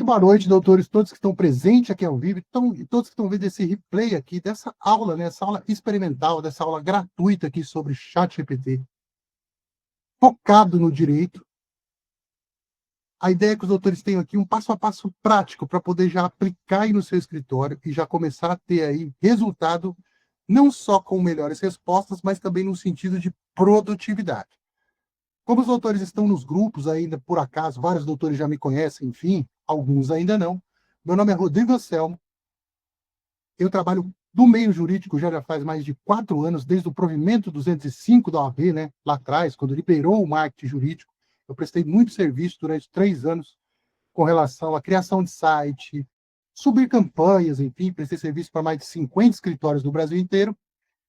boa noite, doutores, todos que estão presentes aqui ao vivo e todos que estão vendo esse replay aqui dessa aula, né, essa aula experimental, dessa aula gratuita aqui sobre ChatGPT, focado no direito. A ideia é que os doutores tenham aqui um passo a passo prático para poder já aplicar aí no seu escritório e já começar a ter aí resultado, não só com melhores respostas, mas também no sentido de produtividade. Como os doutores estão nos grupos ainda, por acaso, vários doutores já me conhecem, enfim, alguns ainda não. Meu nome é Rodrigo Anselmo, eu trabalho no meio jurídico já faz mais de 4 anos, desde o provimento 205 da OAB, né, lá atrás, quando liberou o marketing jurídico. Eu prestei muito serviço durante 3 anos com relação à criação de site, subir campanhas, enfim, prestei serviço para mais de 50 escritórios no Brasil inteiro.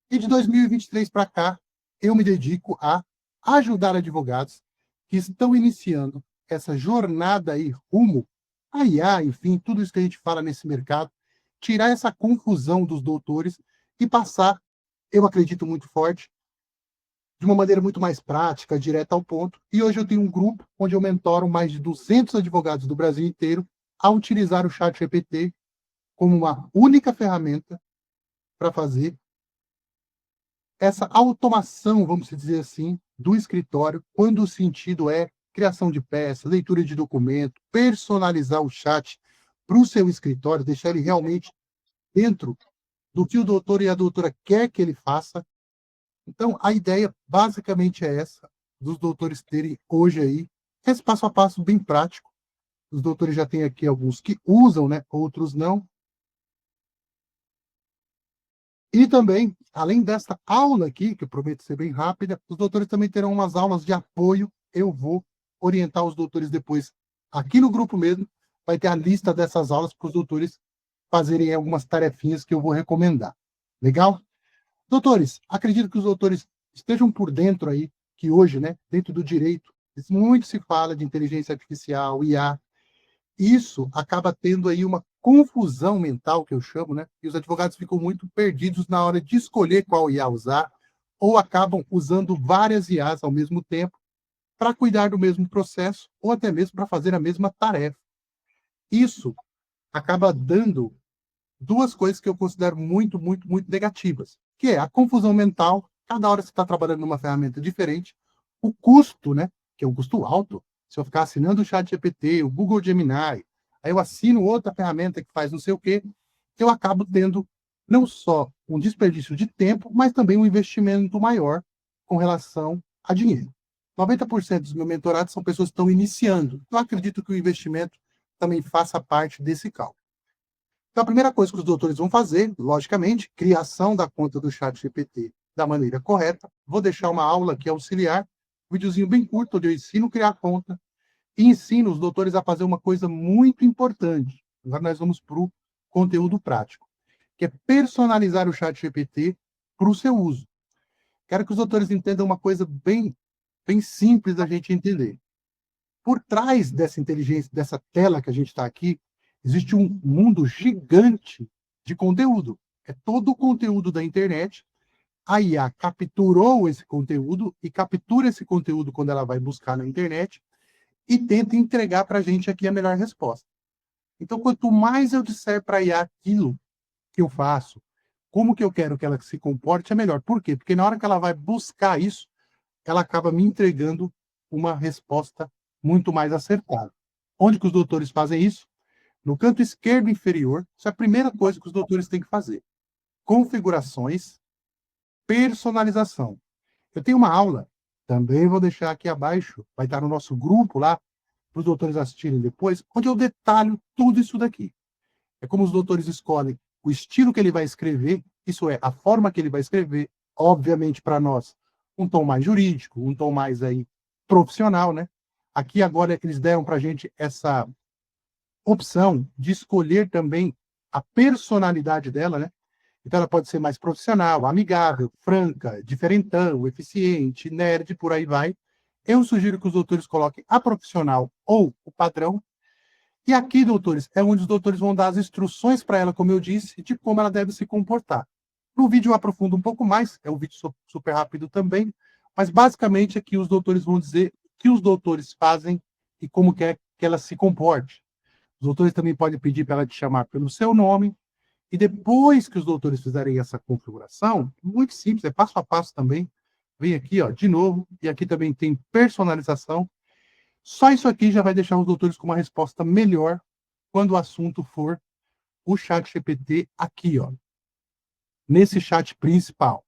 E de 2023 para cá, eu me dedico a ajudar advogados que estão iniciando essa jornada aí rumo à IA, enfim, tudo isso que a gente fala nesse mercado, tirar essa confusão dos doutores e passar, eu acredito muito forte, de uma maneira muito mais prática, direta ao ponto. E hoje eu tenho um grupo onde eu mentoro mais de 200 advogados do Brasil inteiro a utilizar o ChatGPT como uma única ferramenta para fazer essa automação, vamos dizer assim, do escritório, quando o sentido é criação de peças, leitura de documento, personalizar o chat para o seu escritório, deixar ele realmente dentro do que o doutor e a doutora quer que ele faça. Então, a ideia basicamente é essa, dos doutores terem hoje aí esse passo a passo bem prático. Os doutores já têm aqui alguns que usam, né? Outros não. E também, além dessa aula aqui, que eu prometo ser bem rápida, os doutores também terão umas aulas de apoio. Eu vou orientar os doutores depois, aqui no grupo mesmo, vai ter a lista dessas aulas para os doutores fazerem algumas tarefinhas que eu vou recomendar. Legal? Doutores, acredito que os doutores estejam por dentro aí, que hoje, né, dentro do direito, muito se fala de inteligência artificial, IA. Isso acaba tendo aí uma confusão mental, que eu chamo, né? E os advogados ficam muito perdidos na hora de escolher qual IA usar, ou acabam usando várias IAs ao mesmo tempo para cuidar do mesmo processo, ou até mesmo para fazer a mesma tarefa. Isso acaba dando duas coisas que eu considero muito, muito, muito negativas, que é a confusão mental, cada hora você está trabalhando numa ferramenta diferente, o custo, né, que é um custo alto, se eu ficar assinando o ChatGPT, o Google Gemini, aí eu assino outra ferramenta que faz não sei o quê, eu acabo tendo não só um desperdício de tempo, mas também um investimento maior com relação a dinheiro. 90% dos meus mentorados são pessoas que estão iniciando. Eu acredito que o investimento também faça parte desse cálculo. Então, a primeira coisa que os doutores vão fazer, logicamente, criação da conta do ChatGPT da maneira correta. Vou deixar uma aula aqui auxiliar, um videozinho bem curto, onde eu ensino a criar a conta e ensino os doutores a fazer uma coisa muito importante. Agora nós vamos para o conteúdo prático, que é personalizar o ChatGPT para o seu uso. Quero que os doutores entendam uma coisa bem, bem simples da gente entender. Por trás dessa inteligência, dessa tela que a gente está aqui, existe um mundo gigante de conteúdo. É todo o conteúdo da internet. A IA capturou esse conteúdo e captura esse conteúdo quando ela vai buscar na internet e tenta entregar para a gente aqui a melhor resposta. Então, quanto mais eu disser para a IA aquilo que eu faço, como que eu quero que ela se comporte, é melhor. Por quê? Porque na hora que ela vai buscar isso, ela acaba me entregando uma resposta muito mais acertada. Onde que os doutores fazem isso? No canto esquerdo inferior, isso é a primeira coisa que os doutores têm que fazer. Configurações, personalização. Eu tenho uma aula, também vou deixar aqui abaixo, vai estar no nosso grupo lá, para os doutores assistirem depois, onde eu detalho tudo isso daqui. É como os doutores escolhem o estilo que ele vai escrever, isso é, a forma que ele vai escrever, obviamente para nós, um tom mais jurídico, um tom mais aí profissional, né? Aqui agora eles deram para a gente essa opção de escolher também a personalidade dela, né? Então ela pode ser mais profissional, amigável, franca, diferentão, eficiente, nerd, por aí vai. Eu sugiro que os doutores coloquem a profissional ou o padrão. E aqui, doutores, é onde os doutores vão dar as instruções para ela, como eu disse, de como ela deve se comportar. No vídeo eu aprofundo um pouco mais, é um vídeo super rápido também, mas basicamente aqui os doutores vão dizer o que os doutores fazem e como quer que ela se comporte. Os doutores também podem pedir para ela te chamar pelo seu nome. E depois que os doutores fizerem essa configuração, muito simples, é passo a passo também. Vem aqui, ó, de novo, e aqui também tem personalização. Só isso aqui já vai deixar os doutores com uma resposta melhor quando o assunto for o chat GPT aqui, ó, nesse chat principal.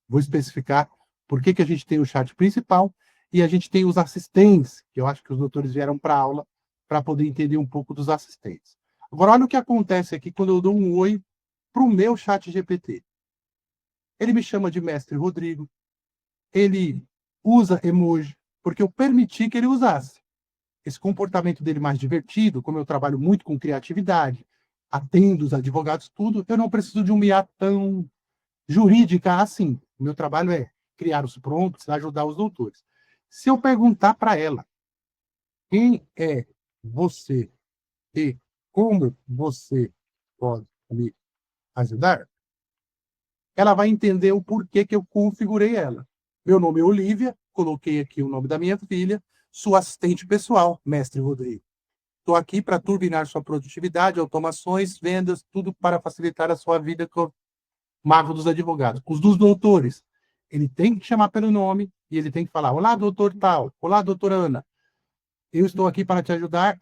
Vou especificar por que a gente tem o chat principal e a gente tem os assistentes, que eu acho que os doutores vieram para a aula para poder entender um pouco dos assistentes. Agora, olha o que acontece aqui quando eu dou um oi para o meu chat GPT. Ele me chama de mestre Rodrigo, ele usa emoji, porque eu permiti que ele usasse. Esse comportamento dele mais divertido, como eu trabalho muito com criatividade, atendo os advogados, tudo, eu não preciso de uma IA tão jurídica assim. O meu trabalho é criar os prompts, ajudar os doutores. Se eu perguntar para ela quem é você e como você pode me ajudar, ela vai entender o porquê que eu configurei ela. Meu nome é Olivia, coloquei aqui o nome da minha filha, sua assistente pessoal, mestre Rodrigo. Estou aqui para turbinar sua produtividade, automações, vendas, tudo para facilitar a sua vida com o mago dos advogados. Os dos doutores, ele tem que chamar pelo nome e ele tem que falar: olá, doutor tal, olá, doutora Ana, eu estou aqui para te ajudar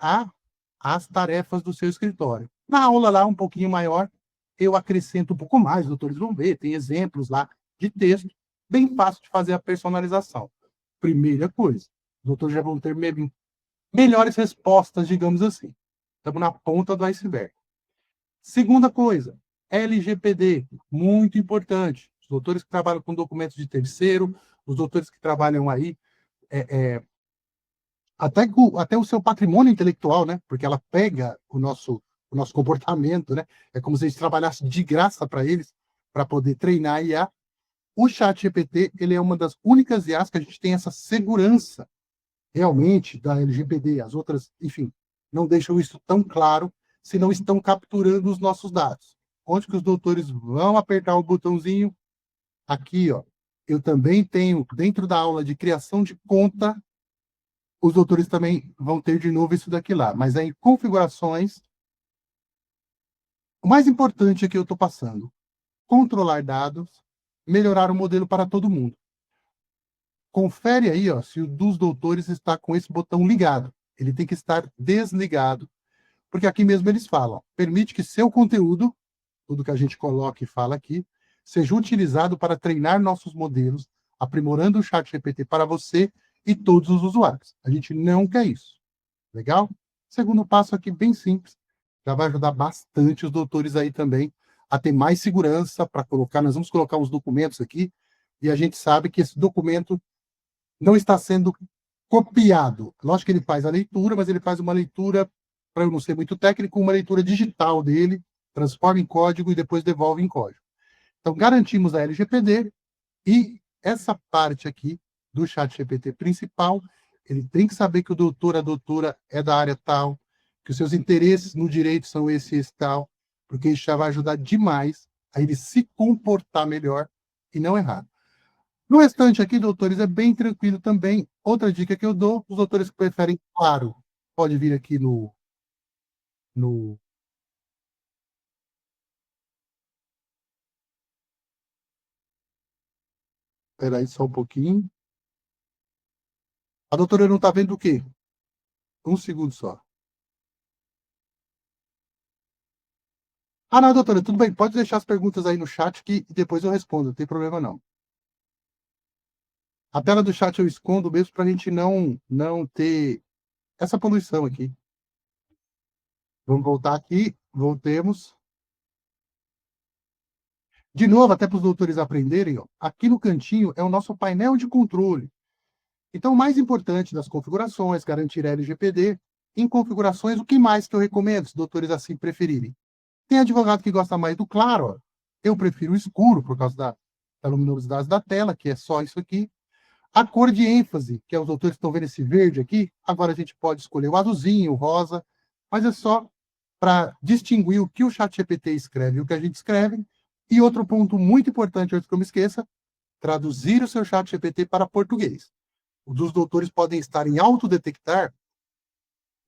as tarefas do seu escritório. Na aula lá, um pouquinho maior, eu acrescento um pouco mais, os doutores vão ver, tem exemplos lá de texto, bem fácil de fazer a personalização. Primeira coisa, os doutores já vão ter melhores respostas, digamos assim. Estamos na ponta do iceberg. Segunda coisa, LGPD, muito importante. Os doutores que trabalham com documentos de terceiro, os doutores que trabalham aí, até o seu patrimônio intelectual, né? Porque ela pega o nosso comportamento, né? É como se a gente trabalhasse de graça para eles, para poder treinar a IA. O chat GPT, ele é uma das únicas IAs que a gente tem essa segurança realmente da LGPD. As outras, enfim, não deixam isso tão claro se não estão capturando os nossos dados. Onde que os doutores vão apertar o botãozinho? Aqui, ó. Eu também tenho, dentro da aula de criação de conta, os doutores também vão ter de novo isso daqui lá. Mas aí, configurações, o mais importante é que eu estou passando: controlar dados, melhorar o modelo para todo mundo. Confere aí, ó, se o dos doutores está com esse botão ligado. Ele tem que estar desligado, porque aqui mesmo eles falam: permite que seu conteúdo, tudo que a gente coloca e fala aqui, seja utilizado para treinar nossos modelos, aprimorando o chat GPT para você e todos os usuários. A gente não quer isso. Legal? Segundo passo aqui, bem simples, já vai ajudar bastante os doutores aí também a ter mais segurança para colocar. Nós vamos colocar uns documentos aqui e a gente sabe que esse documento não está sendo copiado. Lógico que ele faz a leitura, mas ele faz uma leitura, para eu não ser muito técnico, uma leitura digital dele, transforma em código e depois devolve em código. Então, garantimos a LGPD e essa parte aqui do chat GPT principal, ele tem que saber que o doutor, a doutora é da área tal, que os seus interesses no direito são esse e esse tal, porque isso já vai ajudar demais a ele se comportar melhor e não errar. No restante aqui, doutores, é bem tranquilo também. Outra dica que eu dou, os doutores que preferem, claro, pode vir aqui no... Espera aí só um pouquinho. A doutora não está vendo o quê? Um segundo só. Ah, não, doutora, tudo bem. Pode deixar as perguntas aí no chat que depois eu respondo, não tem problema não. A tela do chat eu escondo mesmo para a gente não ter essa poluição aqui. Vamos voltar aqui, voltemos. De novo, até para os doutores aprenderem, ó, aqui no cantinho é o nosso painel de controle. Então, o mais importante das configurações, garantir LGPD. Em configurações, o que mais que eu recomendo, se doutores assim preferirem? Tem advogado que gosta mais do claro, ó. Eu prefiro o escuro, por causa da luminosidade da tela, que é só isso aqui. A cor de ênfase, que os doutores estão vendo esse verde aqui, agora a gente pode escolher o azulzinho, o rosa, mas é só para distinguir o que o ChatGPT escreve e o que a gente escreve. E outro ponto muito importante, antes que eu me esqueça, traduzir o seu ChatGPT para português. Os dos doutores podem estar em autodetectar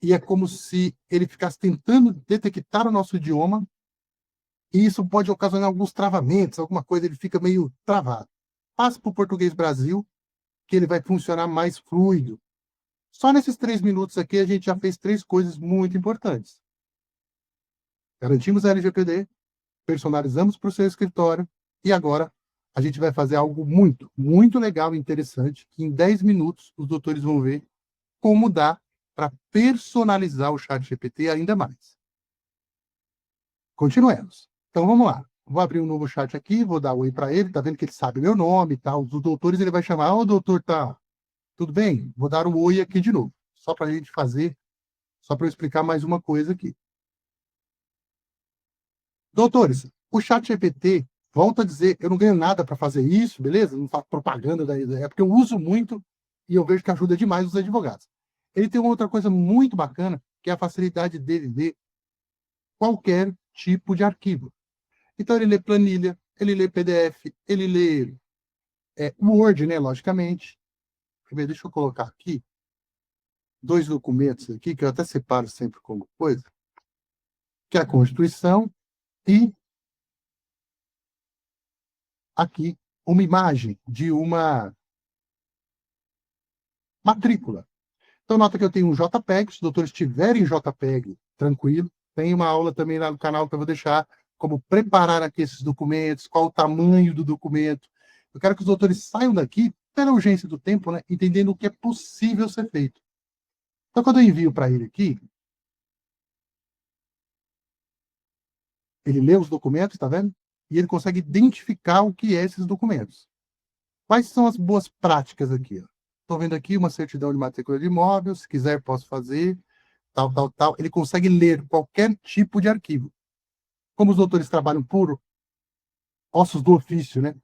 e é como se ele ficasse tentando detectar o nosso idioma, e isso pode ocasionar alguns travamentos, alguma coisa, ele fica meio travado. Passe para o português Brasil, que ele vai funcionar mais fluido. Só nesses 3 minutos aqui, a gente já fez 3 coisas muito importantes. Garantimos a LGPD, personalizamos para o seu escritório, e agora a gente vai fazer algo muito, muito legal e interessante, que em 10 minutos os doutores vão ver como dá para personalizar o ChatGPT ainda mais. Continuemos. Então vamos lá. Vou abrir um novo chat aqui, vou dar oi para ele, tá vendo que ele sabe meu nome e tal. Os doutores ele vai chamar, ô doutor, tá tudo bem? Vou dar o oi aqui de novo, só para a gente fazer, só para eu explicar mais uma coisa aqui. Doutores, o ChatGPT, volto a dizer, eu não ganho nada para fazer isso, beleza? Não faço propaganda da ideia, é porque eu uso muito e eu vejo que ajuda demais os advogados. Ele tem uma outra coisa muito bacana, que é a facilidade dele ler qualquer tipo de arquivo. Então, ele lê planilha, ele lê PDF, ele lê Word, né, logicamente. Deixa eu colocar aqui 2 documentos aqui, que eu até separo sempre como coisa, que é a Constituição e aqui uma imagem de uma matrícula. Então, nota que eu tenho um JPEG, se os doutores tiverem JPEG, tranquilo. Tem uma aula também lá no canal que eu vou deixar como preparar aqui esses documentos, qual o tamanho do documento. Eu quero que os doutores saiam daqui, pela urgência do tempo, né, entendendo o que é possível ser feito. Então, quando eu envio para ele aqui, ele lê os documentos, tá vendo? E ele consegue identificar o que é esses documentos. Quais são as boas práticas aqui? Estou vendo aqui uma certidão de matrícula de imóvel, se quiser posso fazer, tal, tal, tal. Ele consegue ler qualquer tipo de arquivo. Como os doutores trabalham por ossos do ofício, né?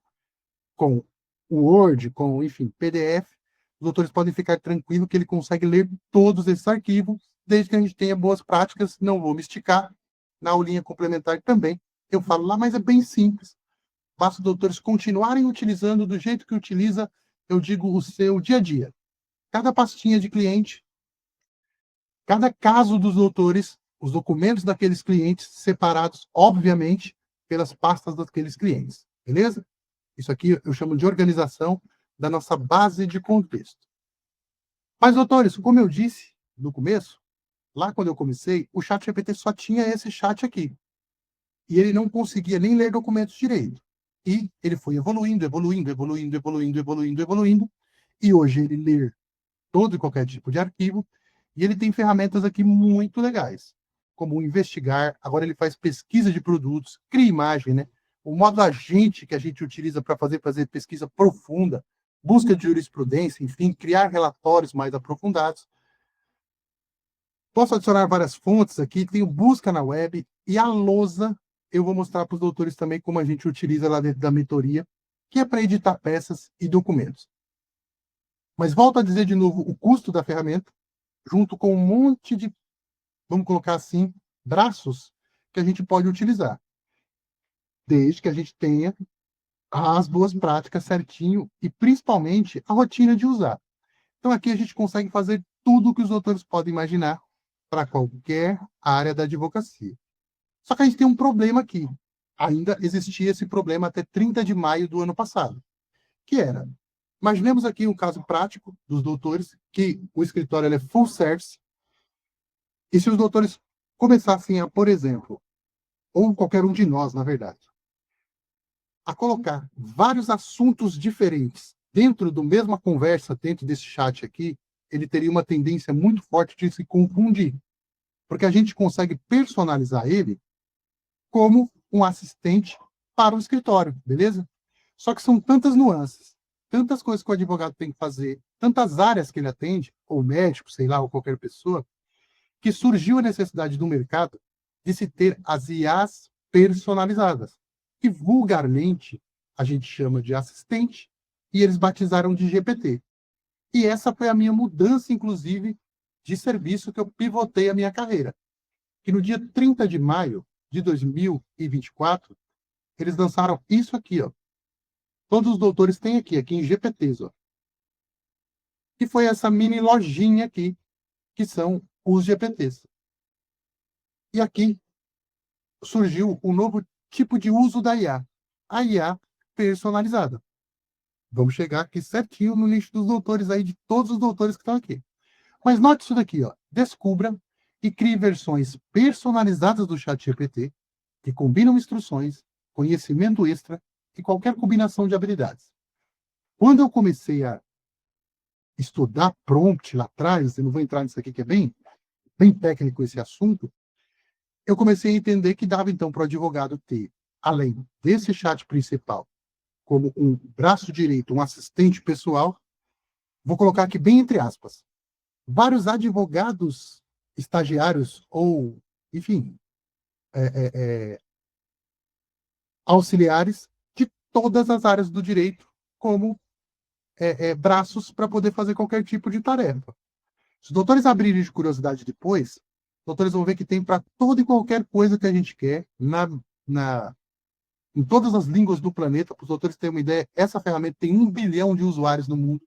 Com o Word, com, enfim, PDF, os doutores podem ficar tranquilos que ele consegue ler todos esses arquivos, desde que a gente tenha boas práticas. Não vou me esticar. Na aulinha complementar também eu falo lá, mas é bem simples. Basta os doutores continuarem utilizando do jeito que utiliza, eu digo, o seu dia a dia. Cada pastinha de cliente, cada caso dos doutores, os documentos daqueles clientes separados, obviamente, pelas pastas daqueles clientes. Beleza? Isso aqui eu chamo de organização da nossa base de contexto. Mas, doutores, como eu disse no começo, lá quando eu comecei, o ChatGPT só tinha esse chat aqui. E ele não conseguia nem ler documentos direito. E ele foi evoluindo, evoluindo, evoluindo, evoluindo, evoluindo, evoluindo. E hoje ele lê todo e qualquer tipo de arquivo. E ele tem ferramentas aqui muito legais, como o investigar. Agora ele faz pesquisa de produtos, cria imagem, né? O modo agente que a gente utiliza para fazer pesquisa profunda, busca de jurisprudência, enfim, criar relatórios mais aprofundados. Posso adicionar várias fontes aqui, tenho busca na web e a lousa eu vou mostrar para os doutores também como a gente utiliza lá dentro da mentoria, que é para editar peças e documentos. Mas volto a dizer de novo o custo da ferramenta, junto com um monte de, vamos colocar assim, braços que a gente pode utilizar, desde que a gente tenha as boas práticas certinho e principalmente a rotina de usar. Então aqui a gente consegue fazer tudo o que os doutores podem imaginar para qualquer área da advocacia. Só que a gente tem um problema aqui. Ainda existia esse problema até 30 de maio do ano passado, que era, imaginemos aqui um caso prático dos doutores, que o escritório ele é full service, e se os doutores começassem a, por exemplo, ou qualquer um de nós, na verdade, a colocar vários assuntos diferentes dentro da mesma conversa, dentro desse chat aqui, ele teria uma tendência muito forte de se confundir, porque a gente consegue personalizar ele como um assistente para o escritório, beleza? Só que são tantas nuances, tantas coisas que o advogado tem que fazer, tantas áreas que ele atende, ou médico, sei lá, ou qualquer pessoa, que surgiu a necessidade do mercado de se ter as IAs personalizadas, que vulgarmente a gente chama de assistente, e eles batizaram de GPT. E essa foi a minha mudança, inclusive, de serviço que eu pivotei a minha carreira. Que no dia 30 de maio de 2024, eles lançaram isso aqui, ó. Todos os doutores têm aqui em GPTs, ó. Que foi essa mini lojinha aqui, que são os GPTs. E aqui surgiu um novo tipo de uso da IA, a IA personalizada. Vamos chegar aqui certinho no nicho dos doutores aí, de todos os doutores que estão aqui. Mas note isso daqui, ó. Descubra e crie versões personalizadas do ChatGPT que combinam instruções, conhecimento extra e qualquer combinação de habilidades. Quando eu comecei a estudar prompt lá atrás, eu não vou entrar nisso aqui que é bem técnico esse assunto, eu comecei a entender que dava então para o advogado ter, além desse chat principal, como um braço direito, um assistente pessoal, vou colocar aqui bem entre aspas, vários advogados estagiários ou, enfim, auxiliares de todas as áreas do direito, como braços para poder fazer qualquer tipo de tarefa. Se os doutores abrirem de curiosidade depois, os doutores vão ver que tem para toda e qualquer coisa que a gente quer, em todas as línguas do planeta. Para os doutores terem uma ideia, essa ferramenta tem 1 bilhão de usuários no mundo.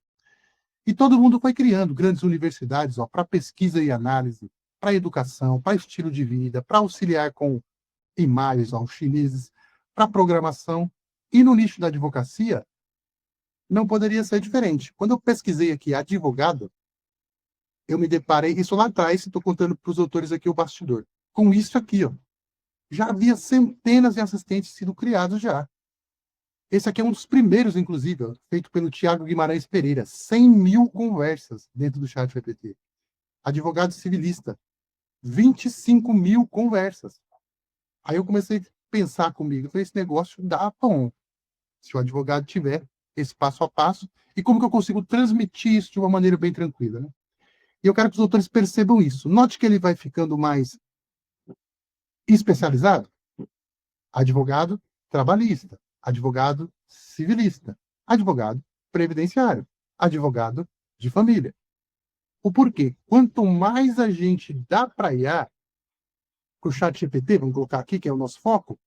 E todo mundo foi criando grandes universidades para pesquisa e análise, para educação, para estilo de vida, para auxiliar com imagens aos chineses, para programação. E no nicho da advocacia, não poderia ser diferente. Quando eu pesquisei aqui advogado, eu me deparei, isso lá atrás, estou contando para os autores aqui o bastidor, com isso aqui, ó. Já havia centenas de assistentes sido criados já. Esse aqui é um dos primeiros, inclusive, ó, feito pelo Tiago Guimarães Pereira. 100 mil conversas dentro do chat GPT. Advogado civilista, 25 mil conversas. Aí eu comecei a pensar comigo, falei, esse negócio dá bom, se o advogado tiver esse passo a passo, e como que eu consigo transmitir isso de uma maneira bem tranquila, né? E eu quero que os autores percebam isso. Note que ele vai ficando mais especializado. Advogado trabalhista, advogado civilista, advogado previdenciário, advogado de família. O porquê? Quanto mais a gente dá para IA, para o chat GPT, vamos colocar aqui, que é o nosso foco,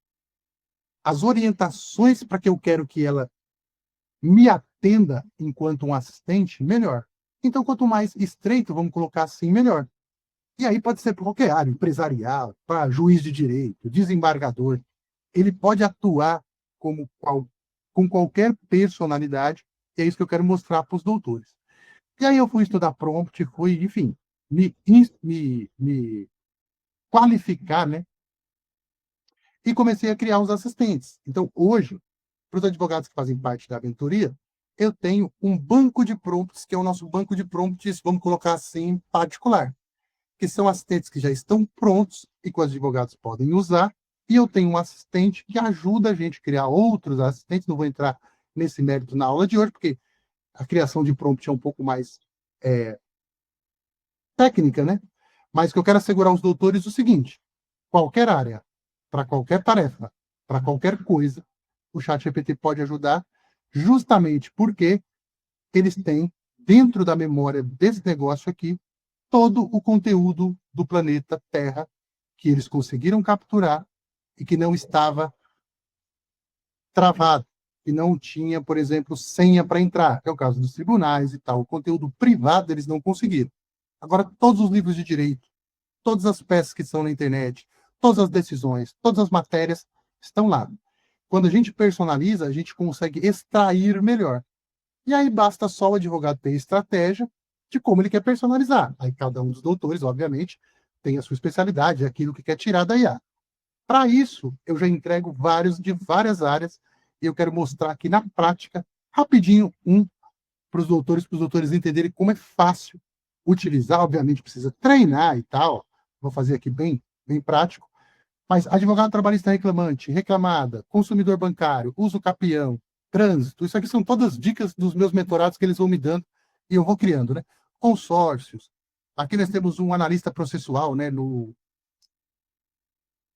as orientações para que eu quero que ela me atenda enquanto um assistente, melhor. Então, quanto mais estreito, vamos colocar assim, melhor. E aí pode ser para qualquer área, empresarial, para juiz de direito, desembargador. Ele pode atuar com qualquer personalidade, e é isso que eu quero mostrar para os doutores. E aí eu fui estudar prompt, fui, enfim, me qualificar, né? E comecei a criar os assistentes. Então, hoje, para os advogados que fazem parte da mentoria, eu tenho um banco de prompts, que é o nosso banco de prompts, vamos colocar assim, particular, que são assistentes que já estão prontos e que os advogados podem usar, e eu tenho um assistente que ajuda a gente a criar outros assistentes. Não vou entrar nesse mérito na aula de hoje, porque a criação de prompt é um pouco mais técnica, né? Mas que eu quero assegurar aos doutores o seguinte: qualquer área, para qualquer tarefa, para qualquer coisa, o ChatGPT pode ajudar, justamente porque eles têm, dentro da memória desse negócio aqui, todo o conteúdo do planeta Terra que eles conseguiram capturar e que não estava travado, que não tinha, por exemplo, senha para entrar, que é o caso dos tribunais e tal. O conteúdo privado eles não conseguiram. Agora, todos os livros de direito, todas as peças que estão na internet, todas as decisões, todas as matérias estão lá. Quando a gente personaliza, a gente consegue extrair melhor. E aí basta só o advogado ter estratégia de como ele quer personalizar. Aí cada um dos doutores, obviamente, tem a sua especialidade, aquilo que quer tirar da IA. Para isso, eu já entrego vários de várias áreas e eu quero mostrar aqui na prática, rapidinho, para os doutores entenderem como é fácil utilizar. Obviamente precisa treinar e tal. Vou fazer aqui bem prático. Mas advogado trabalhista reclamante, reclamada, consumidor bancário, uso capião, trânsito, isso aqui são todas dicas dos meus mentorados que eles vão me dando e eu vou criando, né? Consórcios. Aqui nós temos um analista processual, né, no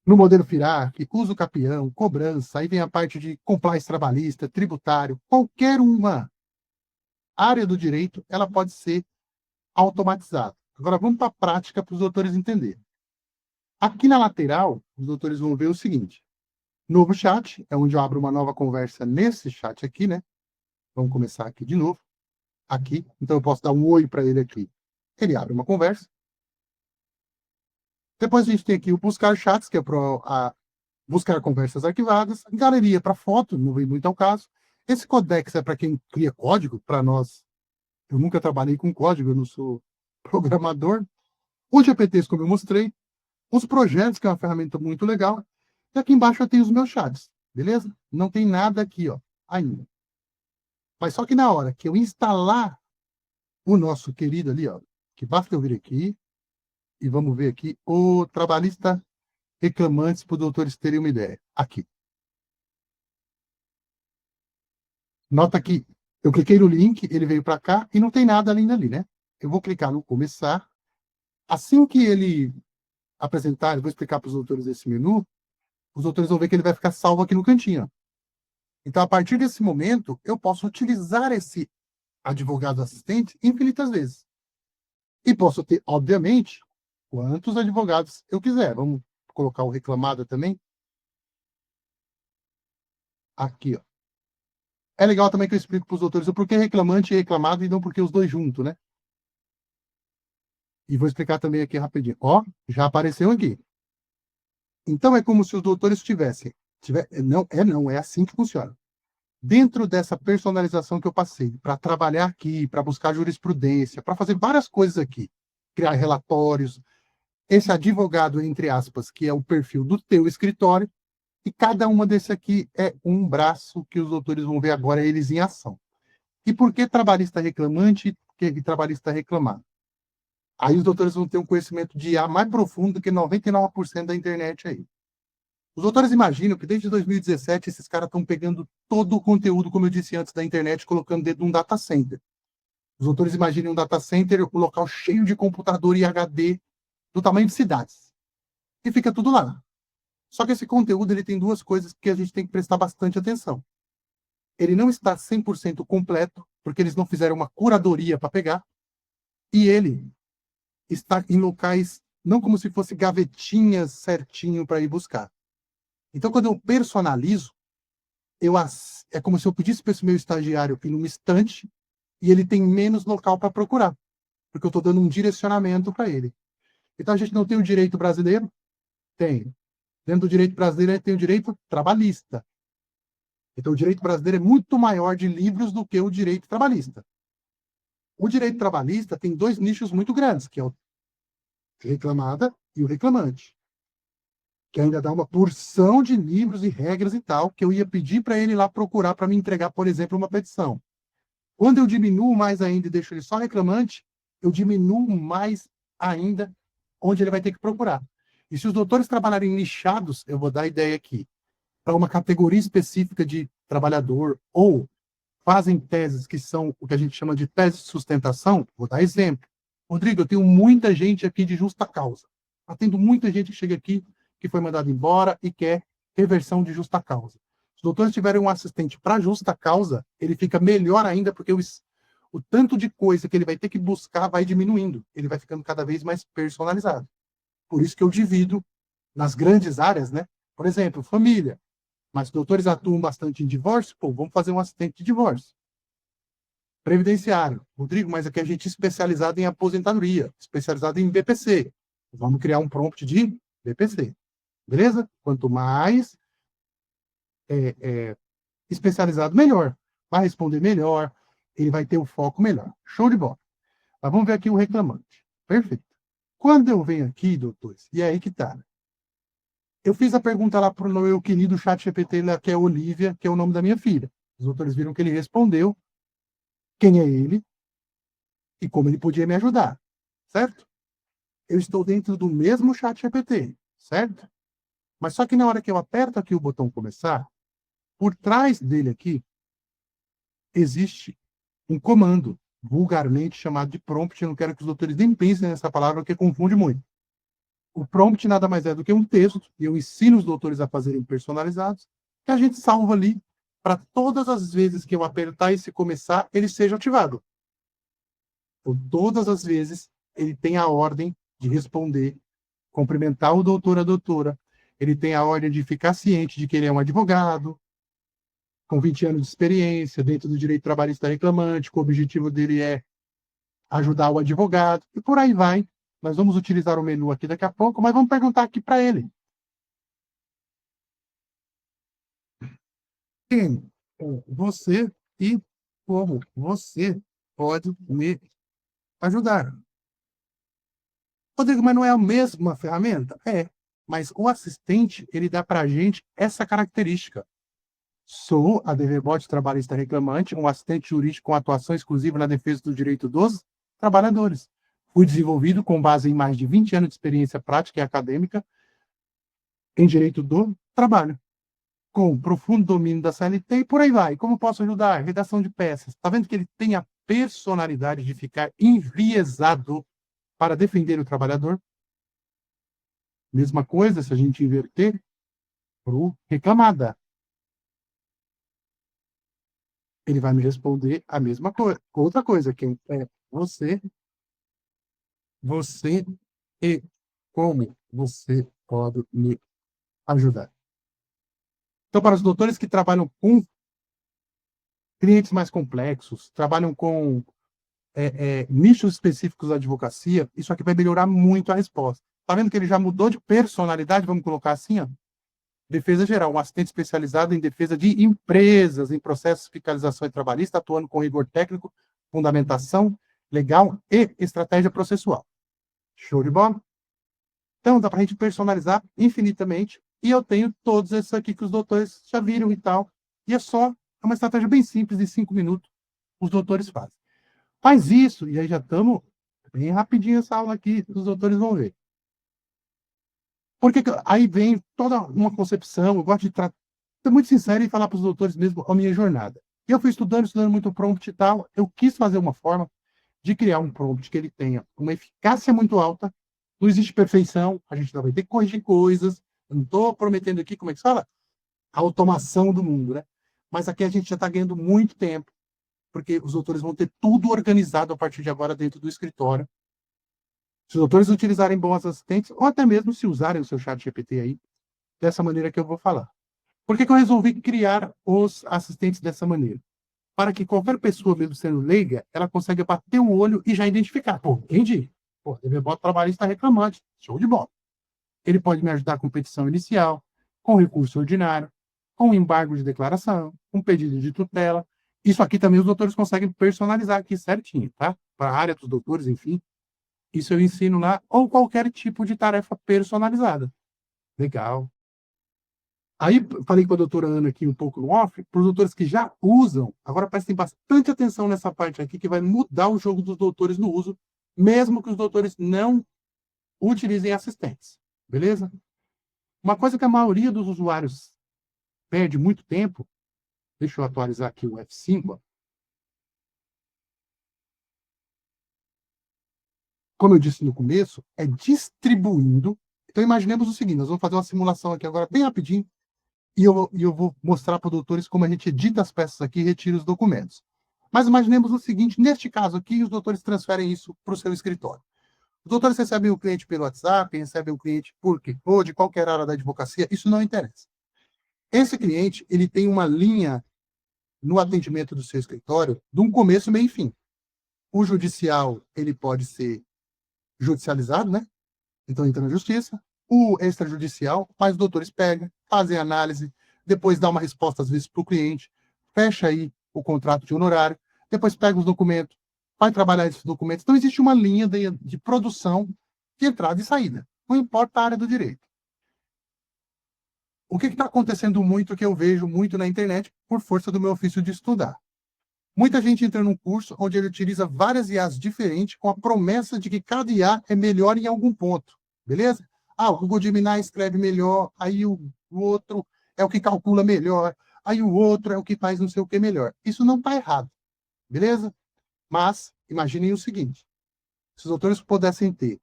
modelo FIRAC, uso capião, cobrança, aí vem a parte de compliance trabalhista, tributário, qualquer uma área do direito, ela pode ser automatizada. Agora vamos para a prática para os doutores entenderem. Aqui na lateral, os doutores vão ver o seguinte: novo chat, é onde eu abro uma nova conversa nesse chat aqui, né? Vamos começar aqui de novo. Aqui, então eu posso dar um oi para ele aqui. Ele abre uma conversa. Depois a gente tem aqui o buscar chats, que é para buscar conversas arquivadas. Galeria para foto, não vem muito ao caso. Esse codex é para quem cria código, para nós. Eu nunca trabalhei com código, eu não sou programador. Os GPTs, como eu mostrei. Os projetos, que é uma ferramenta muito legal. E aqui embaixo eu tenho os meus chats, beleza? Não tem nada aqui, ó, ainda. Mas só que na hora que eu instalar o nosso querido ali, ó, que basta eu vir aqui e vamos ver aqui o trabalhista reclamantes para os doutores terem uma ideia. Aqui. Nota que eu cliquei no link, ele veio para cá e não tem nada ainda ali, né? Eu vou clicar no começar. Assim que ele apresentar, eu vou explicar para os doutores esse menu, os doutores vão ver que ele vai ficar salvo aqui no cantinho, ó. Então, a partir desse momento, eu posso utilizar esse advogado assistente infinitas vezes. E posso ter, obviamente, quantos advogados eu quiser. Vamos colocar o reclamado também. Aqui, ó. É legal também que eu explico para os doutores o porquê reclamante e reclamado e não porque os dois juntos, né? E vou explicar também aqui rapidinho. Ó, já apareceu aqui. Então, é como se os doutores tivessem... Não, é assim que funciona. Dentro dessa personalização que eu passei, para trabalhar aqui, para buscar jurisprudência, para fazer várias coisas aqui, criar relatórios, esse advogado, entre aspas, que é o perfil do teu escritório, e cada uma desse aqui é um braço que os doutores vão ver agora eles em ação. E por que trabalhista reclamante e trabalhista reclamado? Aí os doutores vão ter um conhecimento de IA mais profundo do que 99% da internet aí. Os doutores imaginam que desde 2017 esses caras estão pegando todo o conteúdo, como eu disse antes, da internet, colocando dentro de um data center. Os doutores imaginam um data center, um local cheio de computador e HD do tamanho de cidades. E fica tudo lá. Só que esse conteúdo ele tem duas coisas que a gente tem que prestar bastante atenção. Ele não está 100% completo, porque eles não fizeram uma curadoria para pegar, e ele está em locais não como se fosse gavetinhas certinho para ir buscar. Então, quando eu personalizo, é como se eu pedisse para esse meu estagiário ir numa estante e ele tem menos local para procurar, porque eu estou dando um direcionamento para ele. Então, a gente não tem o direito brasileiro? Tem. Dentro do direito brasileiro, tem o direito trabalhista. Então, o direito brasileiro é muito maior de livros do que o direito trabalhista. O direito trabalhista tem dois nichos muito grandes, que é o reclamada e o reclamante, que ainda dá uma porção de livros e regras e tal, que eu ia pedir para ele lá procurar para me entregar, por exemplo, uma petição. Quando eu diminuo mais ainda e deixo ele só reclamante, eu diminuo mais ainda onde ele vai ter que procurar. E se os doutores trabalharem nichados, eu vou dar a ideia aqui, para uma categoria específica de trabalhador, ou fazem teses que são o que a gente chama de tese de sustentação, vou dar exemplo. Rodrigo, eu tenho muita gente aqui de justa causa. Atendo muita gente que chega aqui que foi mandado embora e quer reversão de justa causa. Se os doutores tiverem um assistente para justa causa, ele fica melhor ainda, porque o tanto de coisa que ele vai ter que buscar vai diminuindo. Ele vai ficando cada vez mais personalizado. Por isso que eu divido nas grandes áreas, né? Por exemplo, família. Mas os doutores atuam bastante em divórcio, pô, vamos fazer um assistente de divórcio. Previdenciário. Rodrigo, mas aqui a gente é especializado em aposentadoria, especializado em BPC. Vamos criar um prompt de BPC. Beleza? Quanto mais especializado, melhor. Vai responder melhor, ele vai ter o foco melhor. Show de bola. Mas vamos ver aqui o reclamante. Perfeito. Quando eu venho aqui, doutores, e é aí que tá. Eu fiz a pergunta lá para o meu querido chat GPT, que é Olivia, que é o nome da minha filha. Os doutores viram que ele respondeu quem é ele e como ele podia me ajudar, certo? Eu estou dentro do mesmo chat GPT, certo? Mas só que na hora que eu aperto aqui o botão começar, por trás dele aqui, existe um comando, vulgarmente chamado de prompt. Eu não quero que os doutores nem pensem nessa palavra, porque confunde muito. O prompt nada mais é do que um texto, e eu ensino os doutores a fazerem personalizados, que a gente salva ali para todas as vezes que eu apertar esse começar, ele seja ativado. Então, todas as vezes, ele tem a ordem de responder, cumprimentar o doutor, a doutora, ele tem a ordem de ficar ciente de que ele é um advogado, com 20 anos de experiência, dentro do direito trabalhista reclamante, que o objetivo dele é ajudar o advogado, e por aí vai, Nós vamos utilizar o menu aqui daqui a pouco, mas vamos perguntar aqui para ele. Quem é você e como você pode me ajudar? Rodrigo, mas não é a mesma ferramenta? É, mas o assistente, ele dá para a gente essa característica. Sou a DVBot trabalhista reclamante, um assistente jurídico com atuação exclusiva na defesa do direito dos trabalhadores. Fui desenvolvido com base em mais de 20 anos de experiência prática e acadêmica em direito do trabalho, com profundo domínio da CLT e por aí vai. Como posso ajudar? Redação de peças. Está vendo que ele tem a personalidade de ficar enviesado para defender o trabalhador? Mesma coisa se a gente inverter para o reclamada. Ele vai me responder a mesma coisa. Outra coisa, quem é você, você e como você pode me ajudar. Então, para os doutores que trabalham com clientes mais complexos, trabalham com nichos específicos da advocacia, isso aqui vai melhorar muito a resposta. Tá vendo que ele já mudou de personalidade? Vamos colocar assim, ó. Defesa geral, um assistente especializado em defesa de empresas, em processos de fiscalização e trabalhista, atuando com rigor técnico, fundamentação legal e estratégia processual. Show de bola? Então, dá para a gente personalizar infinitamente. E eu tenho todos esses aqui que os doutores já viram e tal. E é uma estratégia bem simples, de 5 minutos, os doutores fazem. Faz isso, e aí já estamos bem rapidinho essa aula aqui, os doutores vão ver. Porque aí vem toda uma concepção, eu gosto de ser muito sincero e falar para os doutores mesmo a minha jornada. E eu fui estudando muito prompt e tal, eu quis fazer uma forma de criar um prompt que ele tenha uma eficácia muito alta, não existe perfeição, a gente não vai ter que corrigir coisas, eu não estou prometendo aqui, como é que se fala? A automação do mundo, né? Mas aqui a gente já está ganhando muito tempo, porque os doutores vão ter tudo organizado a partir de agora dentro do escritório. Se os doutores utilizarem bons assistentes, ou até mesmo se usarem o seu chat GPT aí, dessa maneira que eu vou falar. Por que eu resolvi criar os assistentes dessa maneira? Para que qualquer pessoa, mesmo sendo leiga, ela consiga bater o olho e já identificar. Pô, entendi. Pô, DVBot trabalhista reclamante. Show de bola. Ele pode me ajudar com petição inicial, com recurso ordinário, com embargo de declaração, com pedido de tutela. Isso aqui também os doutores conseguem personalizar aqui certinho, tá? Para a área dos doutores, enfim. Isso eu ensino lá, ou qualquer tipo de tarefa personalizada. Legal. Aí, falei com a doutora Ana aqui um pouco no off, para os doutores que já usam, agora prestem bastante atenção nessa parte aqui, que vai mudar o jogo dos doutores no uso, mesmo que os doutores não utilizem assistentes. Beleza? Uma coisa que a maioria dos usuários perde muito tempo, deixa eu atualizar aqui o F5, ó. Como eu disse no começo, é distribuindo. Então, imaginemos o seguinte: nós vamos fazer uma simulação aqui agora, bem rapidinho, e eu vou mostrar para os doutores como a gente edita as peças aqui e retira os documentos. Mas imaginemos o seguinte: neste caso aqui, os doutores transferem isso para o seu escritório. Os doutores recebem o cliente pelo WhatsApp, recebem o cliente por quê? Ou de qualquer área da advocacia, isso não interessa. Esse cliente, ele tem uma linha no atendimento do seu escritório de um começo, meio e fim. O judicial, ele pode ser judicializado, né? Então entra na justiça. O extrajudicial, mas os doutores pegam, fazem análise, depois dá uma resposta às vezes para o cliente, fecha aí o contrato de honorário, depois pega os documentos, vai trabalhar esses documentos. Então existe uma linha de produção de entrada e saída, não importa a área do direito. O que está acontecendo muito, que eu vejo muito na internet, por força do meu ofício de estudar? Muita gente entra num curso onde ele utiliza várias IAs diferentes com a promessa de que cada IA é melhor em algum ponto, beleza? Ah, o Google Gemini escreve melhor, aí o outro é o que calcula melhor, aí o outro é o que faz não sei o que melhor. Isso não está errado, beleza? Mas imaginem o seguinte: se os autores pudessem ter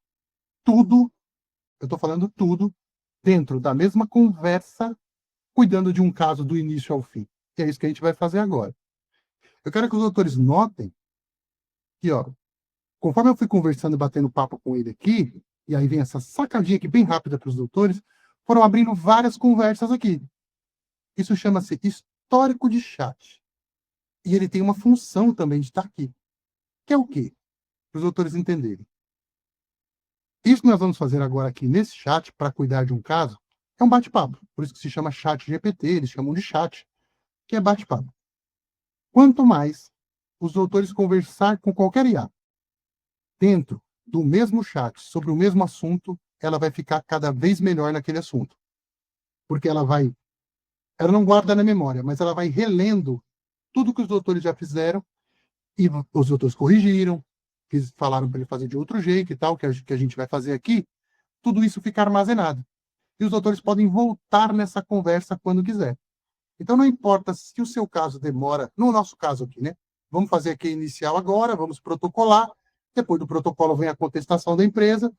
tudo, eu estou falando tudo, dentro da mesma conversa, cuidando de um caso do início ao fim. E é isso que a gente vai fazer agora. Eu quero que os autores notem que, ó, conforme eu fui conversando e batendo papo com ele aqui, e aí vem essa sacadinha aqui bem rápida para os doutores, foram abrindo várias conversas aqui. Isso chama-se histórico de chat. E ele tem uma função também de estar aqui. Que é o quê? Para os doutores entenderem. Isso que nós vamos fazer agora aqui nesse chat para cuidar de um caso é um bate-papo. Por isso que se chama chat GPT, eles chamam de chat, que é bate-papo. Quanto mais os doutores conversar com qualquer IA dentro do mesmo chat sobre o mesmo assunto, ela vai ficar cada vez melhor naquele assunto. Porque ela não guarda na memória, mas ela vai relendo tudo que os doutores já fizeram e os doutores corrigiram, que falaram para ele fazer de outro jeito e tal, que a gente vai fazer aqui, tudo isso fica armazenado. E os doutores podem voltar nessa conversa quando quiser. Então, não importa se o seu caso demora, no nosso caso aqui, né? Vamos fazer aqui a inicial agora, vamos protocolar, depois do protocolo vem a contestação da empresa,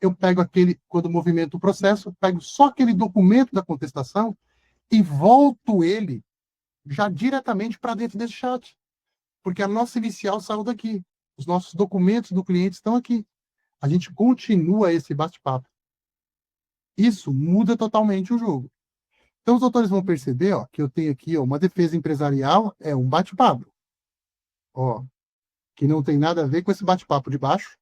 eu pego aquele, quando movimento o processo, eu pego só aquele documento da contestação e volto ele já diretamente para dentro desse chat. Porque a nossa inicial saiu daqui. Os nossos documentos do cliente estão aqui. A gente continua esse bate-papo. Isso muda totalmente o jogo. Então, os doutores vão perceber que eu tenho aqui uma defesa empresarial, é um bate-papo. Que não tem nada a ver com esse bate-papo de baixo,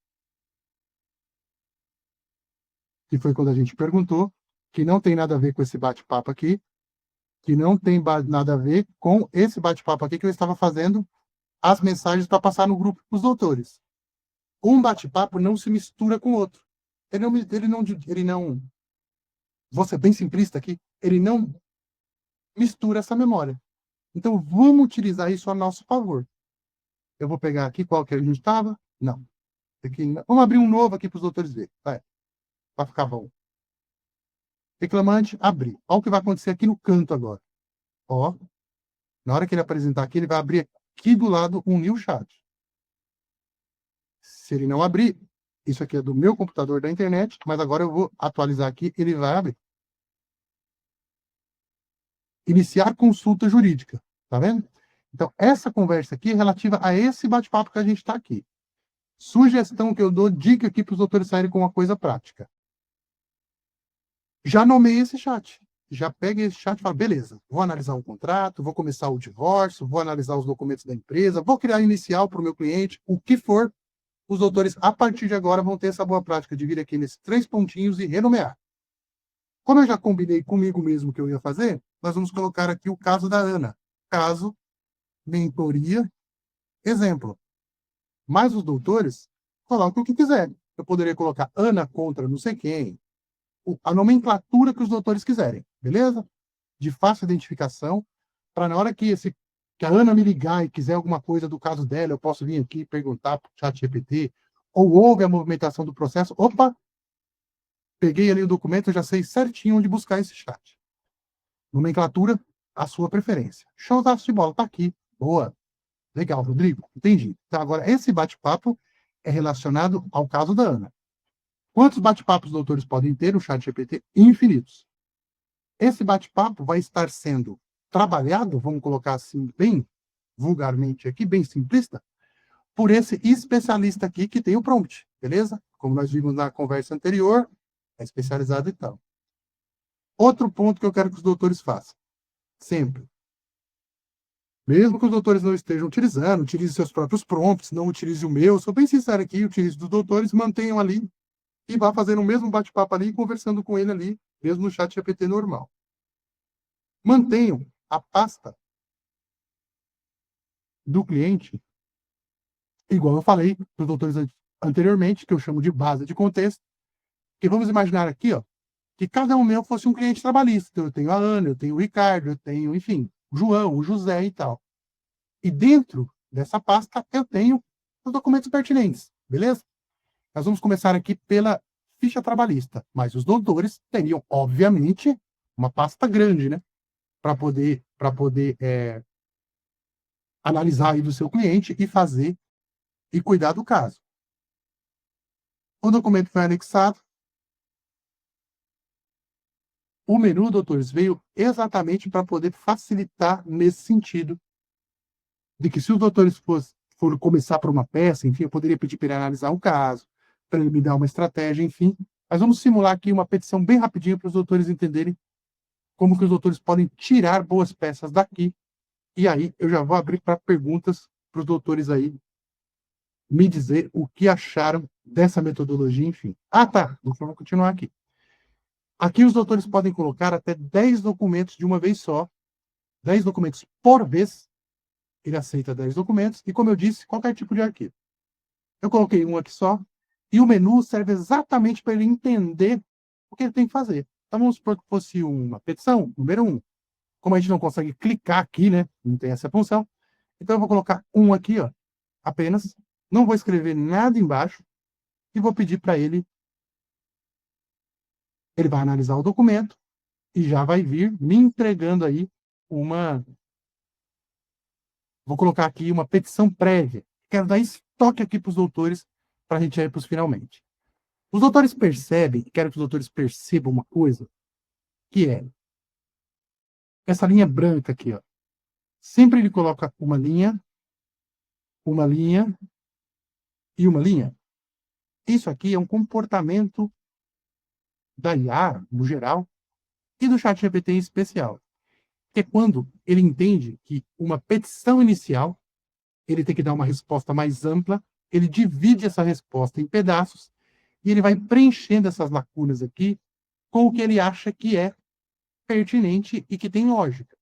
que foi quando a gente perguntou, que não tem nada a ver com esse bate-papo aqui, que não tem nada a ver com esse bate-papo aqui que eu estava fazendo as mensagens para passar no grupo para os doutores. Um bate-papo não se mistura com o outro. Ele não, vou ser bem simplista aqui, ele não mistura essa memória. Então, vamos utilizar isso a nosso favor. Eu vou pegar aqui qual que a gente estava. Não. Aqui, vamos abrir um novo aqui para os doutores verem. Vai. Para ficar bom. Reclamante, abrir. Olha o que vai acontecer aqui no canto agora. Na hora que ele apresentar aqui, ele vai abrir aqui do lado um new chat. Se ele não abrir, isso aqui é do meu computador da internet, mas agora eu vou atualizar aqui, ele vai abrir. Iniciar consulta jurídica. Tá vendo? Então, essa conversa aqui é relativa a esse bate-papo que a gente está aqui. Sugestão que eu dou, dica aqui para os doutores saírem com uma coisa prática. Já nomeei esse chat. Já pega esse chat e fala, beleza, vou analisar o contrato, vou começar o divórcio, vou analisar os documentos da empresa, vou criar inicial para o meu cliente, o que for, os doutores, a partir de agora, vão ter essa boa prática de vir aqui nesses 3 pontinhos e renomear. Como eu já combinei comigo mesmo que eu ia fazer, nós vamos colocar aqui o caso da Ana. Caso, mentoria, exemplo. Mas os doutores colocam o que quiser. Eu poderia colocar Ana contra não sei quem, a nomenclatura que os doutores quiserem, beleza? De fácil identificação, para na hora que a Ana me ligar e quiser alguma coisa do caso dela, eu posso vir aqui perguntar para o chat GPT, ou houve a movimentação do processo, opa, peguei ali o documento, eu já sei certinho onde buscar esse chat. Nomenclatura, a sua preferência. Showzaço de bola, tá aqui, boa. Legal, Rodrigo, entendi. Então agora, esse bate-papo é relacionado ao caso da Ana. Quantos bate-papos os doutores podem ter no chat GPT? Infinitos. Esse bate-papo vai estar sendo trabalhado, vamos colocar assim, bem vulgarmente aqui, bem simplista, por esse especialista aqui que tem o prompt, beleza? Como nós vimos na conversa anterior, é especializado e tal. Outro ponto que eu quero que os doutores façam, sempre. Mesmo que os doutores não estejam utilizando, utilize seus próprios prompts, não utilize o meu, sou bem sincero aqui, utilize dos doutores, mantenham ali e vá fazendo o mesmo bate-papo ali, conversando com ele ali, mesmo no chat GPT normal. Mantenham a pasta do cliente, igual eu falei para os doutores anteriormente, que eu chamo de base de contexto, que vamos imaginar aqui, que cada um meu fosse um cliente trabalhista. Então, eu tenho a Ana, eu tenho o Ricardo, eu tenho, enfim, o João, o José e tal. E dentro dessa pasta, eu tenho os documentos pertinentes, beleza? Nós vamos começar aqui pela ficha trabalhista, mas os doutores teriam, obviamente, uma pasta grande, né? Para poder analisar aí do seu cliente e fazer e cuidar do caso. O documento foi anexado. O menu, doutores, veio exatamente para poder facilitar nesse sentido, de que se os doutores foram começar por uma peça, enfim, eu poderia pedir para ele analisar o caso, para ele me dar uma estratégia, enfim. Mas vamos simular aqui uma petição bem rapidinho para os doutores entenderem como que os doutores podem tirar boas peças daqui. E aí eu já vou abrir para perguntas para os doutores aí me dizer o que acharam dessa metodologia, enfim. Ah, tá, vou continuar aqui. Aqui os doutores podem colocar até 10 documentos de uma vez só, 10 documentos por vez. Ele aceita 10 documentos, e como eu disse, qualquer tipo de arquivo. Eu coloquei um aqui só, e o menu serve exatamente para ele entender o que ele tem que fazer. Então vamos supor que fosse uma petição, número 1. Como a gente não consegue clicar aqui, né? Não tem essa função. Então eu vou colocar um aqui, ó, apenas. Não vou escrever nada embaixo e vou pedir para ele. Ele vai analisar o documento e já vai vir me entregando aí uma. Vou colocar aqui uma petição prévia. Quero dar estoque aqui para os doutores para a gente ir para os finalmente. Os doutores percebem, quero que os doutores percebam uma coisa, que é essa linha branca aqui, ó. Sempre ele coloca uma linha e uma linha. Isso aqui é um comportamento da IA, no geral, e do ChatGPT em especial. Que é quando ele entende que uma petição inicial, ele tem que dar uma resposta mais ampla, ele divide essa resposta em pedaços, e ele vai preenchendo essas lacunas aqui com o que ele acha que é pertinente e que tem lógica.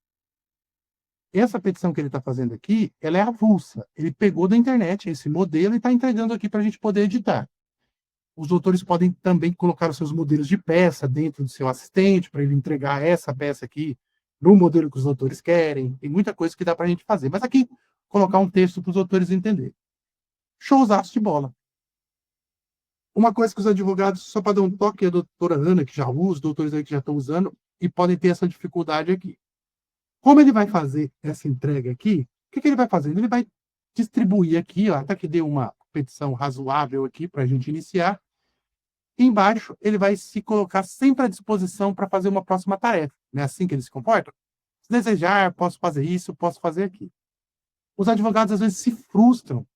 Essa petição que ele está fazendo aqui, ela é avulsa. Ele pegou da internet esse modelo e está entregando aqui para a gente poder editar. Os doutores podem também colocar os seus modelos de peça dentro do seu assistente, para ele entregar essa peça aqui no modelo que os doutores querem. Tem muita coisa que dá para a gente fazer. Mas aqui, colocar um texto para os doutores entenderem. Showzaço de bola. Uma coisa que os advogados, só para dar um toque, a doutora Ana, que já usa, os doutores aí que já estão usando, e podem ter essa dificuldade aqui. Como ele vai fazer essa entrega aqui, o que ele vai fazer? Ele vai distribuir aqui, ó, até que dê uma petição razoável aqui para a gente iniciar. E embaixo, ele vai se colocar sempre à disposição para fazer uma próxima tarefa. Não é assim que ele se comporta? Se desejar, posso fazer isso, posso fazer aquilo. Os advogados, às vezes, se frustram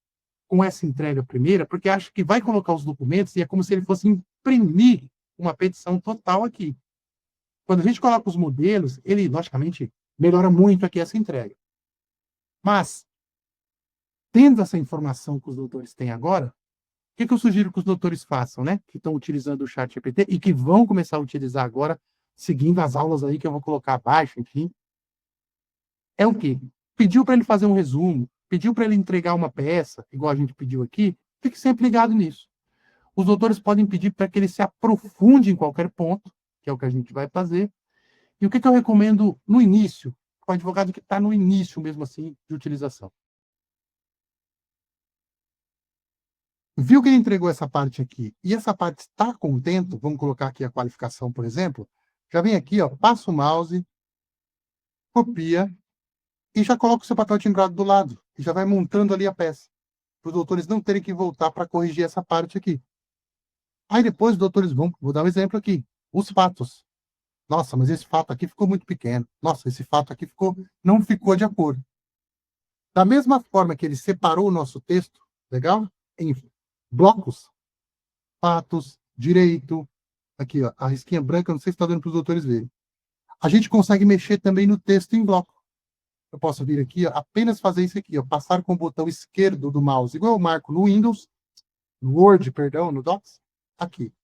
com essa entrega primeira, porque acham que vai colocar os documentos e é como se ele fosse imprimir uma petição total aqui. Quando a gente coloca os modelos, ele, logicamente, melhora muito aqui essa entrega. Mas, tendo essa informação que os doutores têm agora, o que eu sugiro que os doutores façam, né? Que estão utilizando o ChatGPT e que vão começar a utilizar agora, seguindo as aulas aí que eu vou colocar abaixo, enfim. É o quê? Pediu para ele fazer um resumo, pediu para ele entregar uma peça, igual a gente pediu aqui, fique sempre ligado nisso. Os doutores podem pedir para que ele se aprofunde em qualquer ponto, que é o que a gente vai fazer. E o que eu recomendo no início, para o advogado que está no início mesmo assim de utilização? Viu que ele entregou essa parte aqui e essa parte está contento? Vamos colocar aqui a qualificação, por exemplo. Já vem aqui, ó, passa o mouse, copia e já coloca o seu papel timbrado do lado. E já vai montando ali a peça. Para os doutores não terem que voltar para corrigir essa parte aqui. Aí depois os doutores vou dar um exemplo aqui. Os fatos. Nossa, mas esse fato aqui ficou muito pequeno. Nossa, esse fato aqui não ficou de acordo. Da mesma forma que ele separou o nosso texto, legal? Em blocos, fatos, direito, aqui, ó, a risquinha branca, não sei se está dando para os doutores verem. A gente consegue mexer também no texto em bloco. Eu posso vir aqui, ó, apenas fazer isso aqui, ó, passar com o botão esquerdo do mouse, igual eu marco no Windows, no Word, perdão, no Docs, aqui.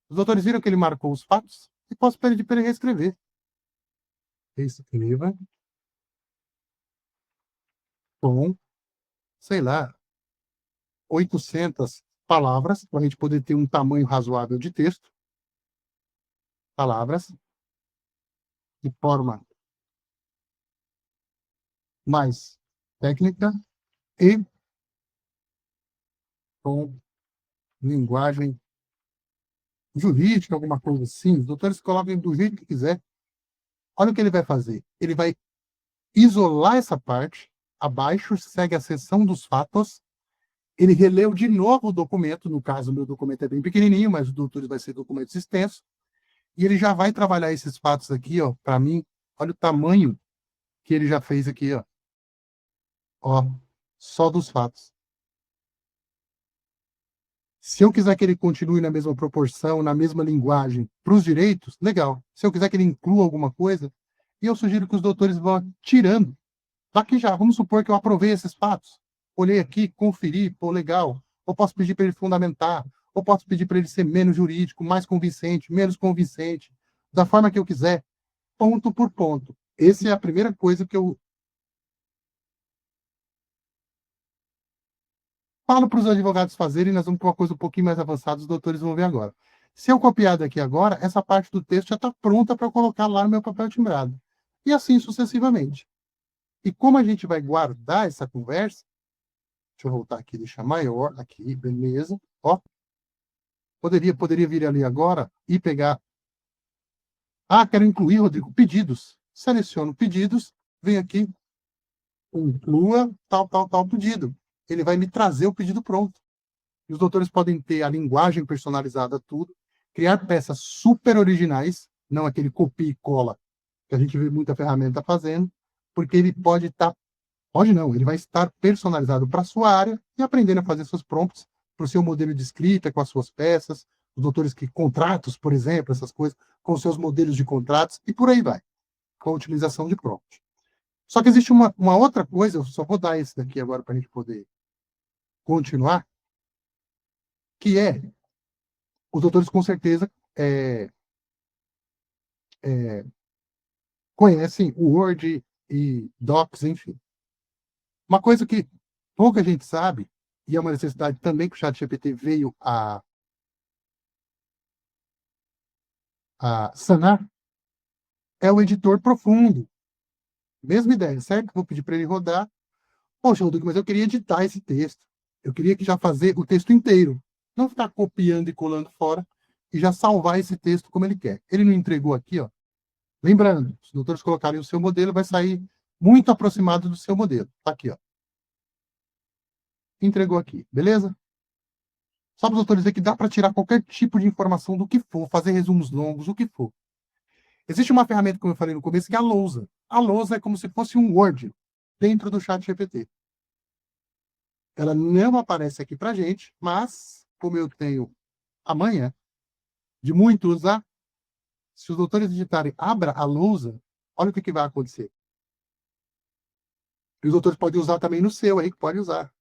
Os doutores viram que ele marcou os fatos? E posso pedir para ele reescrever. Reescreva com, sei lá, 800 palavras, para a gente poder ter um tamanho razoável de texto. Palavras de forma mais técnica e com linguagem jurídica, alguma coisa assim. Os doutores colocam do jeito que quiser. Olha o que ele vai fazer. Ele vai isolar essa parte, abaixo segue a seção dos fatos, ele releu de novo o documento, no caso o meu documento é bem pequenininho, mas o doutores vai ser documentos extensos, e ele já vai trabalhar esses fatos aqui, ó, para mim, olha o tamanho que ele já fez aqui, ó, só dos fatos. Se eu quiser que ele continue na mesma proporção, na mesma linguagem, para os direitos, legal. Se eu quiser que ele inclua alguma coisa, e eu sugiro que os doutores vão tirando. Daqui já, vamos supor que eu aprovei esses fatos. olhei aqui, conferi, pô, legal. Ou posso pedir para ele fundamentar, ou posso pedir para ele ser menos jurídico, mais convincente, menos convincente, da forma que eu quiser, ponto por ponto. Essa é a primeira coisa que eu falo para os advogados fazerem, nós vamos para uma coisa um pouquinho mais avançada, os doutores vão ver agora. Se eu copiar daqui agora, essa parte do texto já está pronta para eu colocar lá no meu papel timbrado. E assim sucessivamente. E como a gente vai guardar essa conversa, deixa eu voltar aqui, deixar maior, aqui, beleza. Ó, poderia vir ali agora e pegar. Ah, quero incluir, Rodrigo, pedidos. Seleciono pedidos, vem aqui, inclua tal pedido. Ele vai me trazer o pedido pronto. E os doutores podem ter a linguagem personalizada, tudo, criar peças super originais, não aquele copia e cola que a gente vê muita ferramenta fazendo, porque ele pode estar, pode não, ele vai estar personalizado para a sua área e aprendendo a fazer seus prompts para o seu modelo de escrita, com as suas peças, os doutores que contratos, por exemplo, essas coisas, com os seus modelos de contratos, e por aí vai, com a utilização de prompt. Só que existe uma outra coisa, eu só vou dar esse daqui agora para a gente poder continuar, que é os doutores com certeza é, conhecem o Word e Docs, enfim. Uma coisa que pouca gente sabe, e é uma necessidade também que o ChatGPT veio a sanar, é o editor profundo. Mesma ideia, certo? Vou pedir para ele rodar. Poxa, Rodrigo, mas eu queria editar esse texto. Eu queria que já fazer o texto inteiro. Não ficar copiando e colando fora e já salvar esse texto como ele quer. Ele não entregou aqui, ó. Lembrando, se os doutores colocarem o seu modelo, vai sair muito aproximado do seu modelo. Tá aqui, ó. Entregou aqui, beleza? Só para os doutores dizer que dá para tirar qualquer tipo de informação do que for, fazer resumos longos, o que for. Existe uma ferramenta, como eu falei no começo, que é a lousa. A lousa é como se fosse um Word dentro do chat GPT. Ela não aparece aqui para gente, mas, como eu tenho a manha de muito usar, se os doutores digitarem abra a lousa, olha o que vai acontecer. E os doutores podem usar também no seu, aí que pode usar.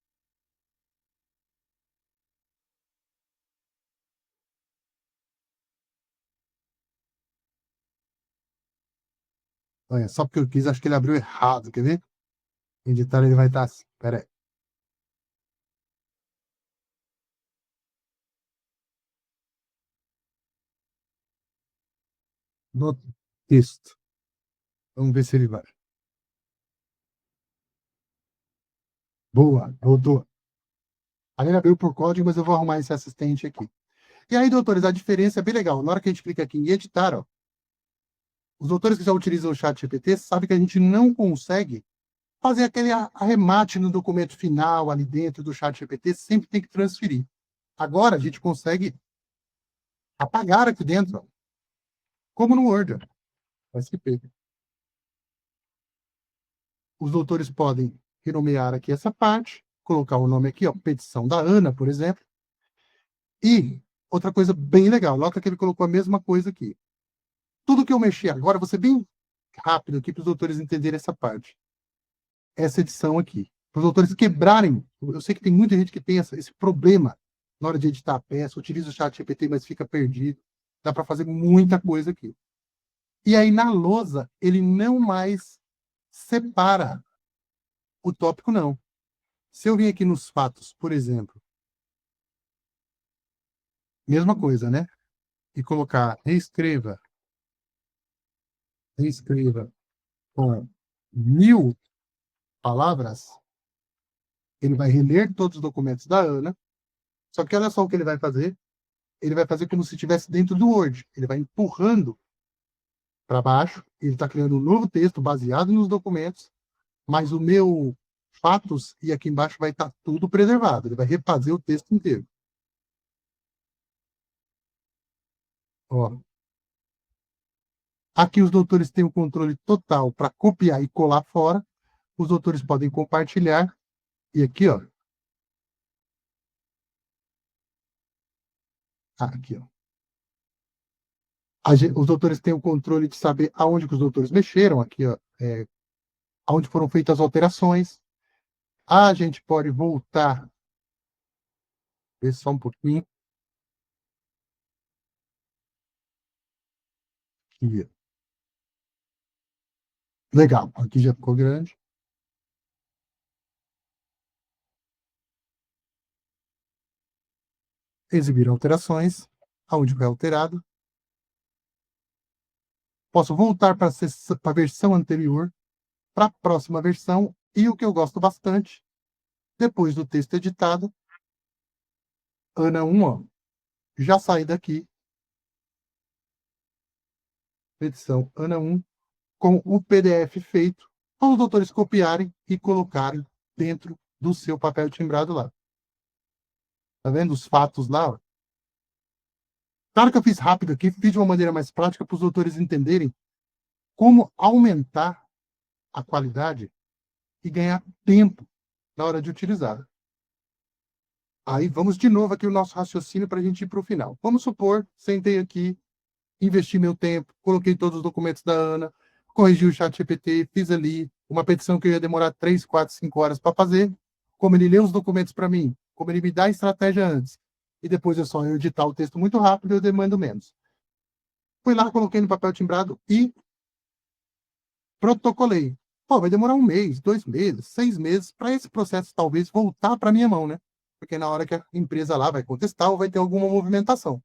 Olha, só porque eu quis, acho que ele abriu errado, quer ver? Editar ele vai estar assim. Pera aí. No texto. Vamos ver se ele vai. Boa, voltou. Ali ele abriu por código, mas eu vou arrumar esse assistente aqui. E aí, doutores, a diferença é bem legal. Na hora que a gente clica aqui em editar, ó, os doutores que já utilizam o chat GPT sabem que a gente não consegue fazer aquele arremate no documento final ali dentro do chat GPT, sempre tem que transferir. Agora a gente consegue apagar aqui dentro, ó, como no Word. Ó, SP. Os doutores podem renomear aqui essa parte, colocar o nome aqui, ó, petição da Ana, por exemplo. E outra coisa bem legal, nota que ele colocou a mesma coisa aqui. Tudo que eu mexi agora, vou ser bem rápido aqui para os doutores entenderem essa parte. Essa edição aqui. Para os doutores quebrarem. Eu sei que tem muita gente que tem esse problema na hora de editar a peça, utiliza o chat GPT, mas fica perdido. Dá para fazer muita coisa aqui. E aí, na lousa, ele não mais separa o tópico, não. Se eu vim aqui nos fatos, por exemplo, mesma coisa, né? E colocar reescreva com 1000 palavras, ele vai reler todos os documentos da Ana, só que olha só o que ele vai fazer como se estivesse dentro do Word, ele vai empurrando para baixo, ele está criando um novo texto baseado nos documentos, mas o meu fatos e aqui embaixo vai estar tudo preservado, ele vai refazer o texto inteiro. Ó. Aqui os doutores têm o controle total para copiar e colar fora, os doutores podem compartilhar, e aqui, ó, aqui, ó. Os doutores têm o controle de saber aonde que os doutores mexeram, aqui, ó, aonde foram feitas as alterações. A gente pode voltar, ver só um pouquinho. Aqui. Legal, aqui já ficou grande. Exibir alterações, aonde foi alterado. Posso voltar para a versão anterior, para a próxima versão, e o que eu gosto bastante, depois do texto editado, Ana 1, ó, já saí daqui, edição Ana 1, com o PDF feito, para os doutores copiarem e colocarem dentro do seu papel timbrado lá. Tá vendo os fatos lá? Ó? Claro que eu fiz rápido aqui, fiz de uma maneira mais prática para os doutores entenderem como aumentar a qualidade e ganhar tempo na hora de utilizar. Aí vamos de novo aqui o nosso raciocínio para a gente ir para o final. Vamos supor, sentei aqui, investi meu tempo, coloquei todos os documentos da Ana, corrigi o chat GPT, fiz ali uma petição que eu ia demorar 3, 4, 5 horas para fazer. Como ele lê os documentos para mim, como ele me dá a estratégia antes, e depois é só eu editar o texto muito rápido, eu demando menos. Fui lá, coloquei no papel timbrado e protocolei. Pô, vai demorar 1 mês, 2 meses, 6 meses para esse processo talvez voltar para minha mão, né? Porque na hora que a empresa lá vai contestar ou vai ter alguma movimentação.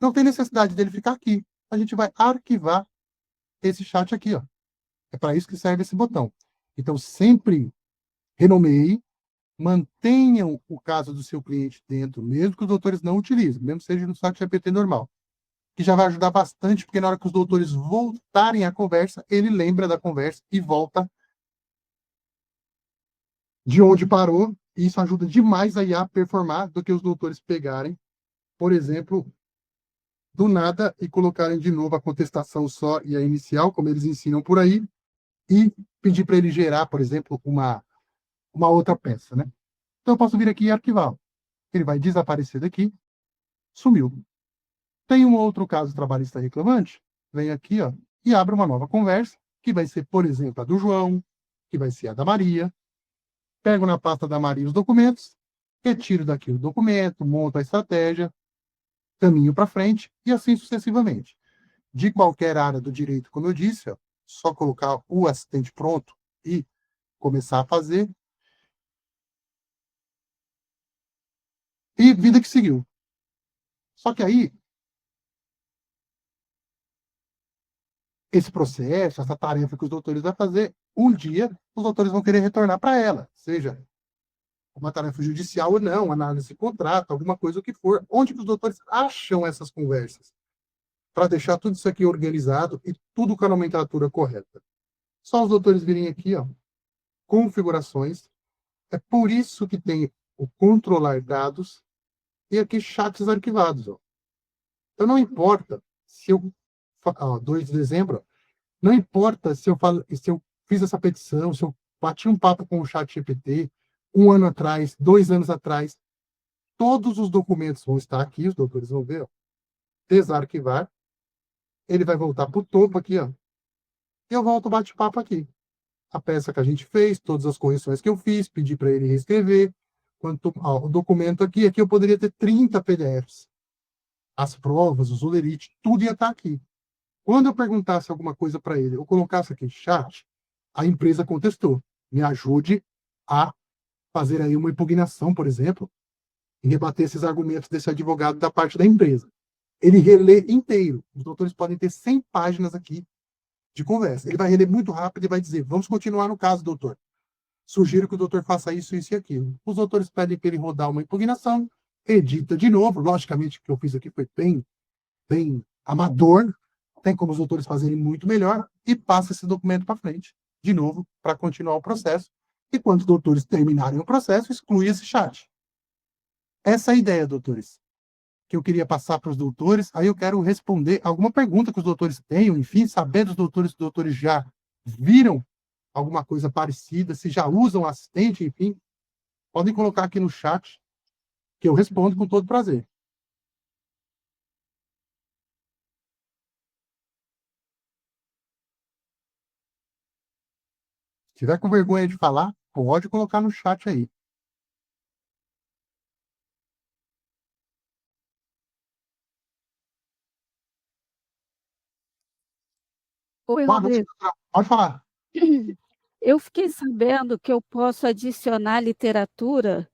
Não tem necessidade dele ficar aqui. A gente vai arquivar esse chat aqui, ó. É para isso que serve esse botão. Então, sempre renomeie, mantenham o caso do seu cliente dentro, mesmo que os doutores não utilizem, mesmo que seja no chat GPT normal, que já vai ajudar bastante, porque na hora que os doutores voltarem à conversa, ele lembra da conversa e volta de onde parou, e isso ajuda demais a IA a performar do que os doutores pegarem, por exemplo, do nada e colocarem de novo a contestação só e a inicial, como eles ensinam por aí, e pedir para ele gerar, por exemplo, uma outra peça, né? Então eu posso vir aqui e arquivar. Ele vai desaparecer daqui, sumiu. Tem um outro caso trabalhista reclamante, vem aqui, ó, e abre uma nova conversa, que vai ser, por exemplo, a do João, que vai ser a da Maria. Pego na pasta da Maria os documentos, retiro daqui o documento, monto a estratégia, caminho para frente e assim sucessivamente. De qualquer área do direito, como eu disse, ó, só colocar o assistente pronto e começar a fazer. E vida que seguiu. Só que aí, esse processo, essa tarefa que os doutores vão fazer, um dia os doutores vão querer retornar para ela, seja uma tarefa judicial ou não, análise de contrato, alguma coisa o que for, onde que os doutores acham essas conversas, para deixar tudo isso aqui organizado e tudo com a nomenclatura correta. Só os doutores virem aqui, ó, configurações. É por isso que tem o controlar dados e aqui chats arquivados. Ó. Então não importa se eu, ó, 2 de dezembro, não importa se eu fiz essa petição, se eu bati um papo com o chat GPT 1 ano atrás, 2 anos atrás, todos os documentos vão estar aqui, os doutores vão ver, ó, desarquivar, ele vai voltar para o topo aqui, ó, e eu volto o bate-papo aqui. A peça que a gente fez, todas as correções que eu fiz, pedi para ele reescrever, ó, o documento aqui eu poderia ter 30 PDFs. As provas, os olerite, tudo ia estar aqui. Quando eu perguntasse alguma coisa para ele, eu colocasse aqui chat, a empresa contestou. Me ajude a fazer aí uma impugnação, por exemplo, e rebater esses argumentos desse advogado da parte da empresa. Ele relê inteiro. Os doutores podem ter 100 páginas aqui de conversa. Ele vai reler muito rápido e vai dizer: vamos continuar no caso, doutor. Sugiro que o doutor faça isso, isso e aquilo. Os doutores pedem para ele rodar uma impugnação, edita de novo. Logicamente, o que eu fiz aqui foi bem amador, tem como os doutores fazerem muito melhor, e passa esse documento para frente, de novo, para continuar o processo. E quando os doutores terminarem o processo, exclui esse chat. Essa é a ideia, doutores, que eu queria passar para os doutores. Aí eu quero responder alguma pergunta que os doutores tenham, enfim, saber dos doutores se os doutores já viram alguma coisa parecida, se já usam assistente, enfim, podem colocar aqui no chat, que eu respondo com todo prazer. Se tiver com vergonha de falar, pode colocar no chat aí. Oi, Boa noite, Rodrigo. doutora. Pode falar. Eu fiquei sabendo que eu posso adicionar literatura,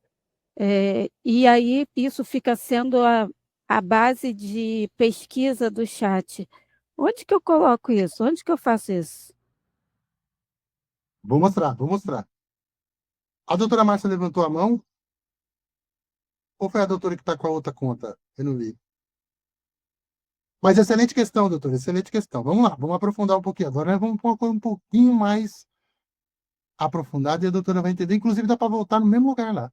e aí isso fica sendo a base de pesquisa do chat. Onde que eu coloco isso? Onde que eu faço isso? Vou mostrar, vou mostrar. A doutora Márcia levantou a mão, ou foi a doutora que está com a outra conta? Eu não vi. Mas excelente questão, doutora, excelente questão. Vamos lá, vamos aprofundar um pouquinho. Agora nós vamos pôr um pouquinho mais aprofundado e a doutora vai entender. Inclusive, dá para voltar no mesmo lugar lá.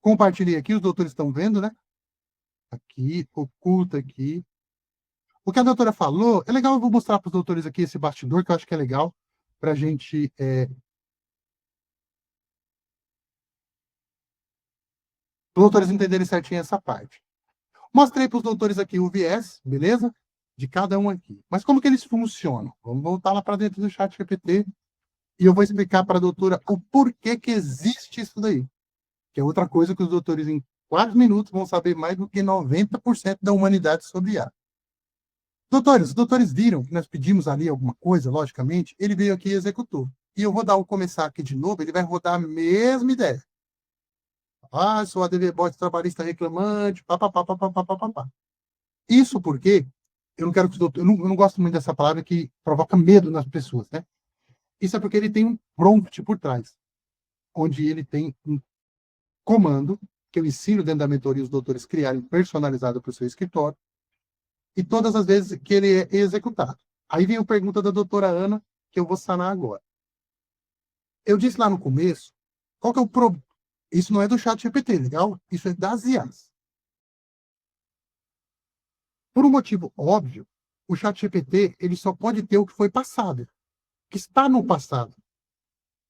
Compartilhei aqui, os doutores estão vendo, né? Aqui, oculta aqui. O que a doutora falou, é legal, eu vou mostrar para os doutores aqui esse bastidor, que eu acho que é legal, para a gente. Os doutores entenderem certinho essa parte. Mostrei para os doutores aqui o viés, beleza? De cada um aqui. Mas como que eles funcionam? Vamos voltar lá para dentro do chat GPT e eu vou explicar para a doutora o porquê que existe isso daí. Que é outra coisa que os doutores, em 4 minutos, vão saber mais do que 90% da humanidade sobre IA. Doutores, os doutores viram que nós pedimos ali alguma coisa, logicamente, ele veio aqui e executou. E eu vou dar o começar aqui de novo, ele vai rodar a mesma ideia. Ah, sou ADV bot trabalhista reclamante, papapá, papapá, papapá. Isso porque eu não quero que os doutores, eu não gosto muito dessa palavra que provoca medo nas pessoas, né? Isso é porque ele tem um prompt por trás, onde ele tem um comando que eu ensino dentro da mentoria os doutores criarem personalizado para o seu escritório, e todas as vezes que ele é executado. Aí vem a pergunta da doutora Ana, que eu vou sanar agora. Eu disse lá no começo, qual que é o problema? Isso não é do chat GPT, legal? Isso é das IAs. Por um motivo óbvio, o chat GPT ele só pode ter o que foi passado, que está no passado,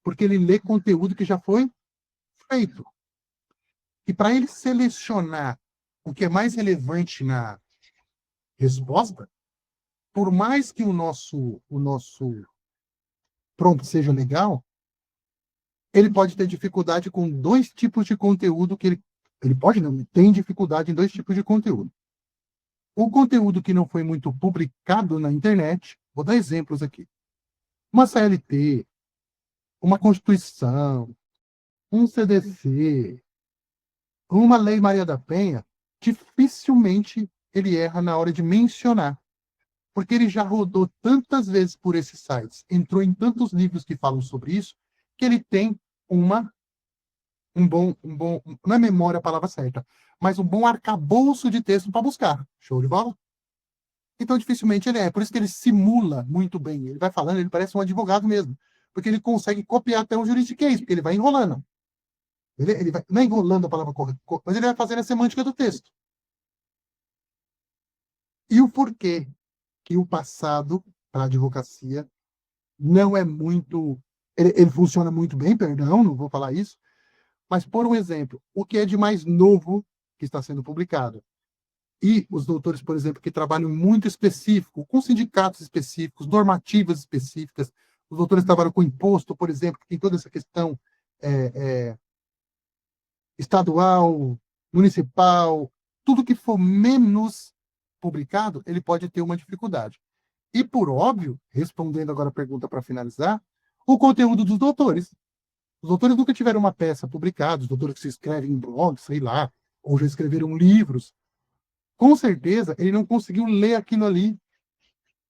porque ele lê conteúdo que já foi feito. E para ele selecionar o que é mais relevante na resposta, por mais que o nosso prompt seja legal, ele pode ter dificuldade com 2 tipos de conteúdo que ele pode não, ele tem dificuldade em 2 tipos de conteúdo. O conteúdo que não foi muito publicado na internet, vou dar exemplos aqui. Uma CLT, uma Constituição, um CDC, uma Lei Maria da Penha, dificilmente ele erra na hora de mencionar, porque ele já rodou tantas vezes por esses sites, entrou em tantos livros que falam sobre isso, que ele tem não é memória a palavra certa, mas um bom arcabouço de texto para buscar. Show de bola? Então, dificilmente ele é. Por isso que ele simula muito bem. Ele vai falando, ele parece um advogado mesmo. Porque ele consegue copiar até um juridiquês, porque ele vai enrolando. Ele vai, não é enrolando a palavra correta, mas ele vai fazendo a semântica do texto. E o porquê que o passado para a advocacia não é muito. Ele funciona muito bem, perdão, não vou falar isso. Mas, por um exemplo, o que é de mais novo que está sendo publicado? E os doutores, por exemplo, que trabalham muito específico, com sindicatos específicos, normativas específicas, os doutores trabalham com imposto, por exemplo, que tem toda essa questão estadual, municipal, tudo que for menos publicado, ele pode ter uma dificuldade. E, por óbvio, respondendo agora a pergunta para finalizar, o conteúdo dos doutores. Os doutores nunca tiveram uma peça publicada, os doutores que se escrevem em blogs, sei lá, ou já escreveram livros. Com certeza, ele não conseguiu ler aquilo ali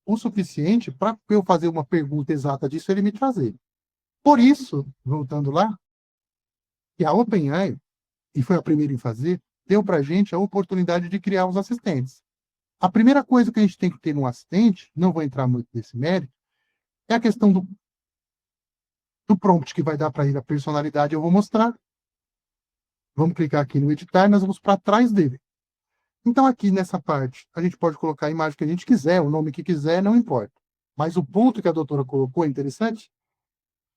o suficiente para eu fazer uma pergunta exata disso e ele me trazer. Por isso, voltando lá, que a OpenAI, e foi a primeira em fazer, deu para a gente a oportunidade de criar os assistentes. A primeira coisa que a gente tem que ter no assistente, não vou entrar muito nesse mérito, é a questão do prompt que vai dar para ele a personalidade. Eu vou mostrar. Vamos clicar aqui no editar e nós vamos para trás dele. Então, aqui nessa parte, a gente pode colocar a imagem que a gente quiser, o nome que quiser, não importa. Mas o ponto que a doutora colocou é interessante,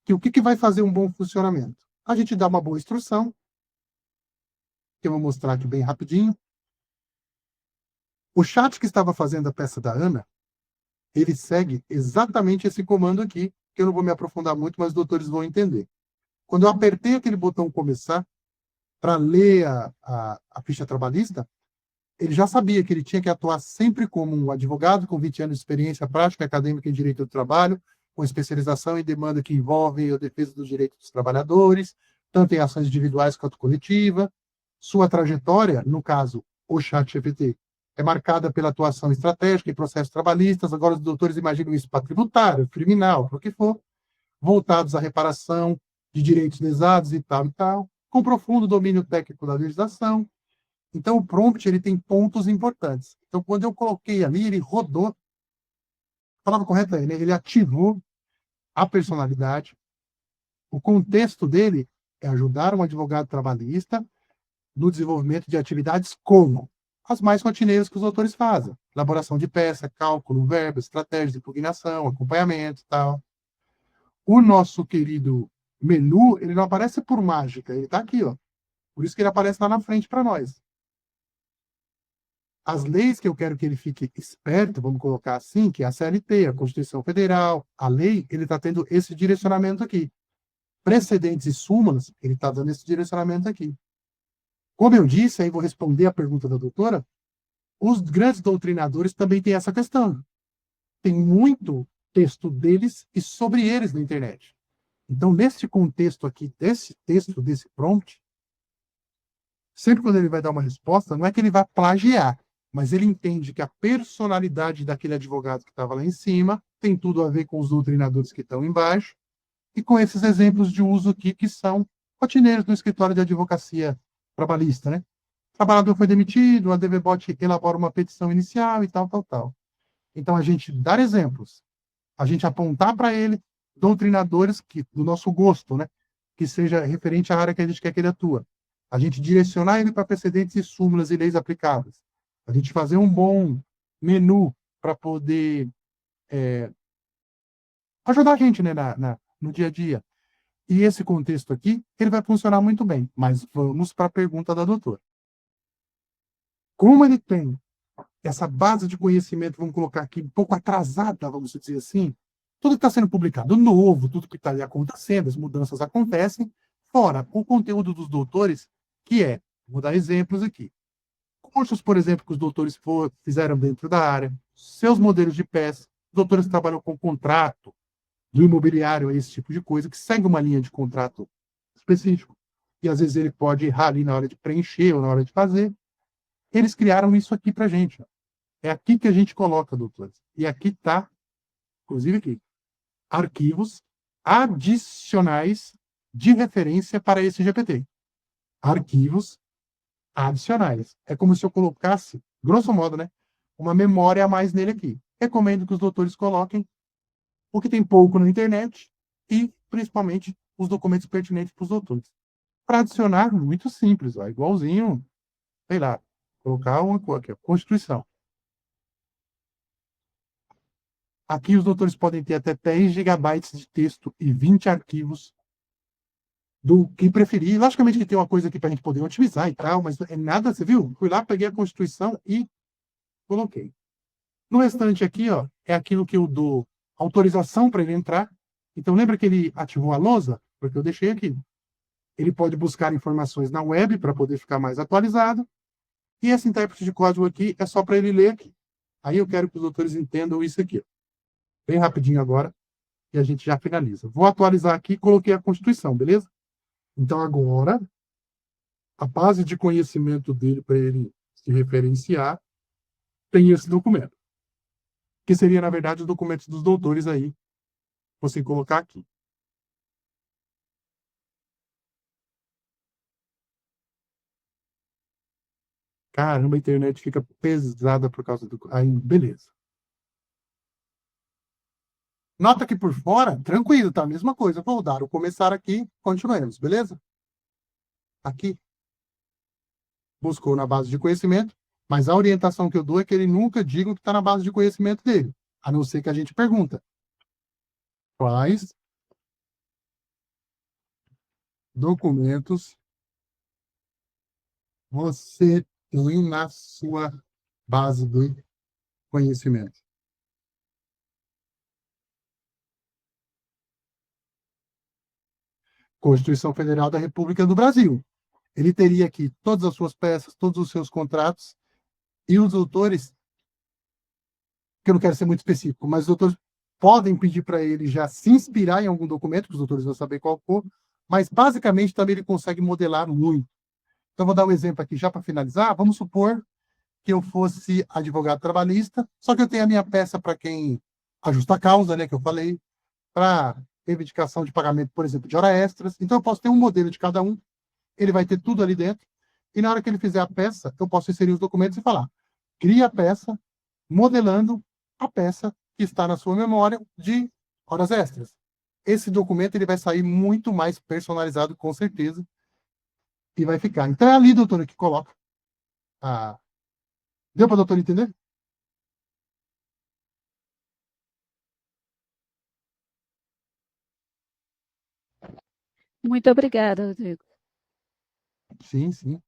que o que vai fazer um bom funcionamento? A gente dá uma boa instrução, que eu vou mostrar aqui bem rapidinho. O chat que estava fazendo a peça da Ana, ele segue exatamente esse comando aqui, que eu não vou me aprofundar muito, mas os doutores vão entender. Quando eu apertei aquele botão começar para ler a ficha trabalhista, ele já sabia que ele tinha que atuar sempre como um advogado com 20 anos de experiência prática acadêmica em direito do trabalho, com especialização em demanda que envolve a defesa dos direitos dos trabalhadores, tanto em ações individuais quanto coletiva. Sua trajetória, no caso, o ChatGPT, é marcada pela atuação estratégica em processos trabalhistas. Agora, os doutores imaginam isso para tributário, criminal, para o que for, voltados à reparação de direitos lesados e tal, com profundo domínio técnico da legislação. Então, o prompt ele tem pontos importantes. Então, quando eu coloquei ali, ele rodou, a palavra correta é, né? Ele ativou a personalidade. O contexto dele é ajudar um advogado trabalhista no desenvolvimento de atividades como as mais rotineiras que os autores fazem: elaboração de peça, cálculo, verbo, estratégia de impugnação, acompanhamento e tal. O nosso querido menu, ele não aparece por mágica, ele está aqui, ó. Por isso que ele aparece lá na frente para nós. As leis que eu quero que ele fique esperto, vamos colocar assim, que é a CLT, a Constituição Federal, a lei, ele está tendo esse direcionamento aqui. Precedentes e súmulas, ele está dando esse direcionamento aqui. Como eu disse, aí vou responder a pergunta da doutora, os grandes doutrinadores também têm essa questão. Tem muito texto deles e sobre eles na internet. Então, nesse contexto aqui, desse texto, desse prompt, sempre quando ele vai dar uma resposta, não é que ele vai plagiar, mas ele entende que a personalidade daquele advogado que estava lá em cima tem tudo a ver com os doutrinadores que estão embaixo e com esses exemplos de uso aqui que são rotineiros no escritório de advocacia trabalhista, né? O trabalhador foi demitido, a DVBot elabora uma petição inicial e tal. Então, a gente dar exemplos, a gente apontar para ele doutrinadores que, do nosso gosto, né? Que seja referente à área que a gente quer que ele atua. A gente direcionar ele para precedentes e súmulas e leis aplicáveis. A gente fazer um bom menu para poder ajudar a gente, né, no dia a dia. E esse contexto aqui, ele vai funcionar muito bem. Mas vamos para a pergunta da doutora. Como ele tem essa base de conhecimento, vamos colocar aqui, um pouco atrasada, vamos dizer assim, tudo que está sendo publicado novo, tudo que está acontecendo, as mudanças acontecem, fora o conteúdo dos doutores, que é, vou dar exemplos aqui, cursos, por exemplo, que os doutores fizeram dentro da área, seus modelos de peça, doutores que trabalham com contrato, do imobiliário, esse tipo de coisa, que segue uma linha de contrato específico, e às vezes ele pode errar ali na hora de preencher ou na hora de fazer. Eles criaram isso aqui para a gente. Ó. É aqui que a gente coloca, doutores. E aqui está, inclusive aqui, arquivos adicionais de referência para esse GPT. Arquivos adicionais. É como se eu colocasse, grosso modo, né, uma memória a mais nele aqui. Recomendo que os doutores coloquem, porque tem pouco na internet e, principalmente, os documentos pertinentes para os doutores. Para adicionar, muito simples, ó, igualzinho, sei lá, colocar uma aqui, Constituição. Aqui os doutores podem ter até 10 gigabytes de texto e 20 arquivos do que preferir. Logicamente que tem uma coisa aqui para a gente poder otimizar e tal, mas é nada, você viu? Fui lá, peguei a Constituição e coloquei. No restante aqui, ó, é aquilo que eu dou autorização para ele entrar. Então, lembra que ele ativou a lousa? Porque eu deixei aqui. Ele pode buscar informações na web para poder ficar mais atualizado. E esse intérprete de código aqui é só para ele ler aqui. Aí eu quero que os doutores entendam isso aqui. Bem rapidinho agora, e a gente já finaliza. Vou atualizar aqui, coloquei a Constituição, beleza? Então, agora, a base de conhecimento dele para ele se referenciar tem esse documento. Que seria, na verdade, os documentos dos doutores aí, você colocar aqui. Caramba, a internet fica pesada por causa do... Aí, beleza. Nota que por fora, tranquilo, tá? A mesma coisa. Vou dar o começar aqui, continuemos, beleza? Aqui, buscou na base de conhecimento, mas a orientação que eu dou é que ele nunca diga o que está na base de conhecimento dele, a não ser que a gente pergunta. Quais documentos você tem na sua base de conhecimento? Constituição Federal da República do Brasil. Ele teria aqui todas as suas peças, todos os seus contratos, e os doutores, que eu não quero ser muito específico, mas os doutores podem pedir para ele já se inspirar em algum documento, que os doutores vão saber qual for, mas basicamente também ele consegue modelar muito. Então, vou dar um exemplo aqui já para finalizar. Vamos supor que eu fosse advogado trabalhista, só que eu tenho a minha peça para quem ajusta a causa, né, que eu falei, para reivindicação de pagamento, por exemplo, de hora extras. Então, eu posso ter um modelo de cada um, ele vai ter tudo ali dentro, e na hora que ele fizer a peça, eu posso inserir os documentos e falar, cria a peça, modelando a peça que está na sua memória de horas extras. Esse documento ele vai sair muito mais personalizado, com certeza, e vai ficar. Então, é ali, doutora, que coloca. Deu para a doutora entender? Muito obrigada, Rodrigo. Sim, sim.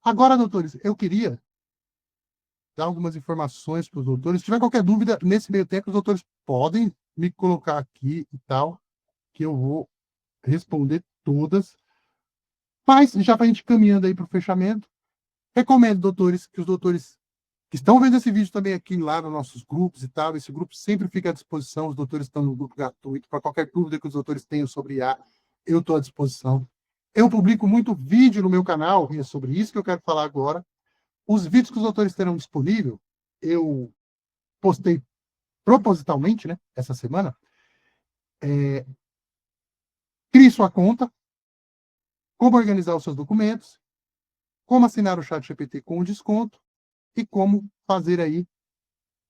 Agora, doutores, eu queria dar algumas informações para os doutores. Se tiver qualquer dúvida, nesse meio tempo, os doutores podem me colocar aqui e tal, que eu vou responder todas. Mas, já para a gente caminhando aí para o fechamento, recomendo, doutores, que os doutores que estão vendo esse vídeo também aqui lá nos nossos grupos e tal, esse grupo sempre fica à disposição, os doutores estão no grupo gratuito, para qualquer dúvida que os doutores tenham sobre IA, eu estou à disposição. Eu publico muito vídeo no meu canal, e é sobre isso que eu quero falar agora. Os vídeos que os doutores terão disponível, eu postei propositalmente, né, essa semana. Crie sua conta, como organizar os seus documentos, como assinar o ChatGPT com desconto e como fazer aí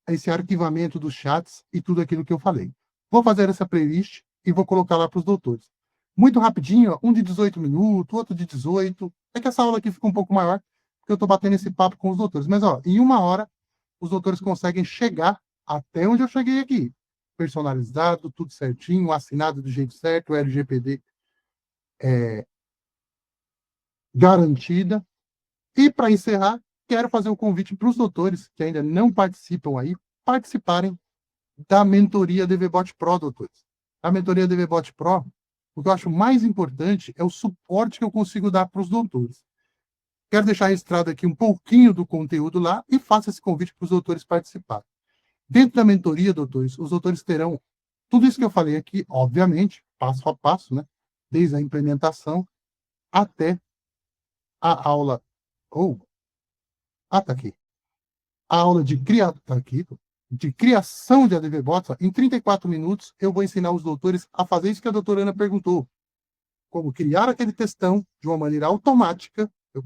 esse arquivamento dos chats e tudo aquilo que eu falei. Vou fazer essa playlist e vou colocar lá para os doutores. Muito rapidinho, um de 18 minutos, outro de 18. É que essa aula aqui fica um pouco maior, porque eu estou batendo esse papo com os doutores. Mas, ó, em 1 hora, os doutores conseguem chegar até onde eu cheguei aqui. Personalizado, tudo certinho, assinado do jeito certo, o LGPD garantida. E, para encerrar, quero fazer um convite para os doutores que ainda não participam aí, participarem da mentoria DVBot Pro, doutores. A mentoria DVBot Pro, o que eu acho mais importante é o suporte que eu consigo dar para os doutores. Quero deixar registrado aqui um pouquinho do conteúdo lá e faço esse convite para os doutores participarem. Dentro da mentoria, doutores, os doutores terão tudo isso que eu falei aqui, obviamente, passo a passo, né? Desde a implementação até a aula. Tá aqui. A aula de tá aqui, de criação de ADVBots. Em 34 minutos, eu vou ensinar os doutores a fazer isso que a doutora Ana perguntou. Como criar aquele textão de uma maneira automática. Eu